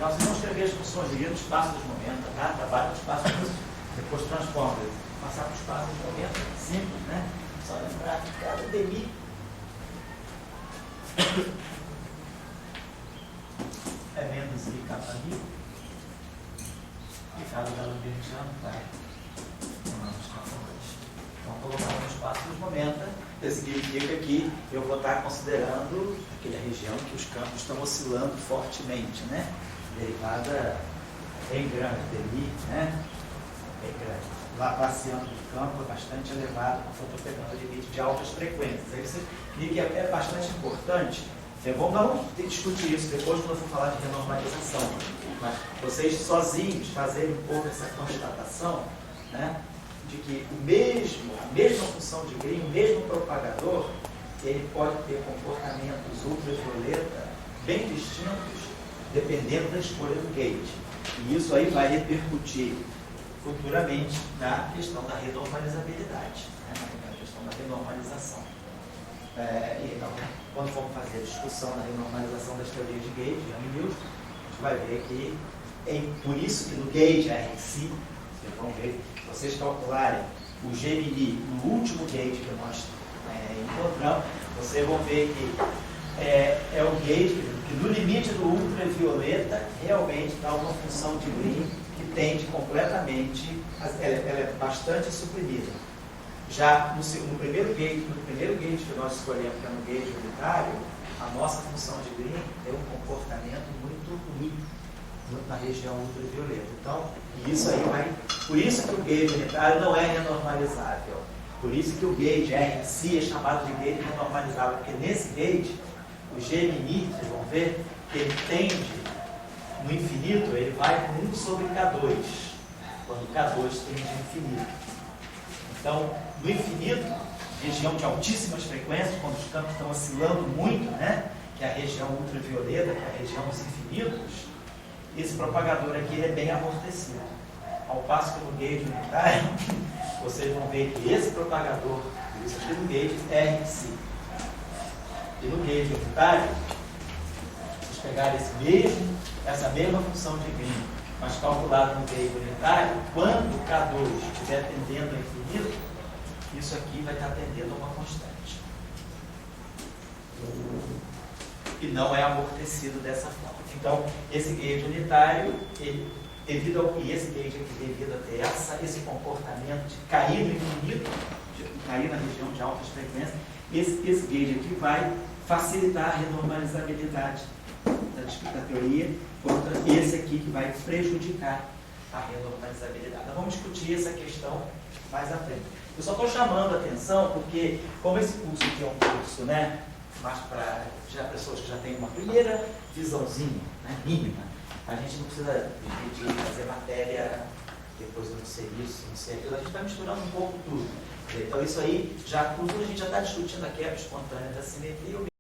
Então, vocês vão escrever as funções de no espaço dos momentos, tá? Trabalha no espaço dos momentos, depois transforma. Passar para o espaço dos momentos, simples, né? Só lembrar que cada demi é menos I capa I, e cada galambertiano vai. Então, colocar no espaço dos momentos, isso significa que eu vou estar considerando aquela região que os campos estão oscilando fortemente, né? Derivada bem grande, demi, né? Bem grande. Laplaciano do campo é bastante elevado, porque eu estou pegando limite de altas frequências. Aí você vê que é bastante importante. Vamos discutir isso depois quando eu for falar de renormalização. Mas vocês sozinhos fazerem um pouco essa constatação, né? De que a mesma função de Green, o mesmo propagador, ele pode ter comportamentos ultravioleta bem distintos dependendo da escolha do gate. E isso aí vai repercutir futuramente na questão da renormalizabilidade, né? Na questão da renormalização. Então, quando formos fazer a discussão da renormalização das teorias de gauge, de Young-Mills, a gente vai ver que por isso que no gauge RC, vocês vão ver, se vocês calcularem o Gemini no último gauge que nós encontramos, vocês vão ver que é o gauge que no limite do ultravioleta realmente dá uma função de Green que tende completamente, ela é bastante suprimida. Já no primeiro gauge que nós escolhemos, que é no gauge unitário, a nossa função de Green tem um comportamento muito ruim na região ultravioleta. Então, isso aí por isso que o gauge unitário não é renormalizável. Por isso que o gauge RC é chamado de gauge renormalizável, porque nesse gauge, o Gemini, vocês vão ver, que ele tende, no infinito, ele vai com 1 sobre K2, quando K2 tende a infinito. Então, no infinito, região de altíssimas frequências, quando os campos estão oscilando muito, né, que é a região ultravioleta, que é a região dos infinitos, esse propagador aqui ele é bem amortecido. Ao passo que no gauge unitário, vocês vão ver que esse propagador, isso aqui no gauge RC, e no gauge unitário, vocês pegarem essa mesma função de Green, mas calculado no gauge unitário, quando o K2 estiver tendendo a infinito, isso aqui vai estar tendendo a uma constante. E não é amortecido dessa forma. Então, esse gauge unitário, devido ao que esse gauge aqui, devido a ter esse comportamento de cair no infinito, de cair na região de altas frequências, esse gauge aqui vai facilitar a renormalizabilidade da teoria, contra esse aqui que vai prejudicar a renormalizabilidade. Nós vamos discutir essa questão mais à frente. Eu só estou chamando a atenção porque, como esse curso aqui é um curso, né, mas para pessoas que já têm uma primeira visãozinha, né, mínima, a gente não precisa dividir, fazer matéria, depois eu não sei isso, não sei aquilo, a gente vai misturando um pouco tudo. Então isso aí, tudo a gente já está discutindo a quebra espontânea da simetria.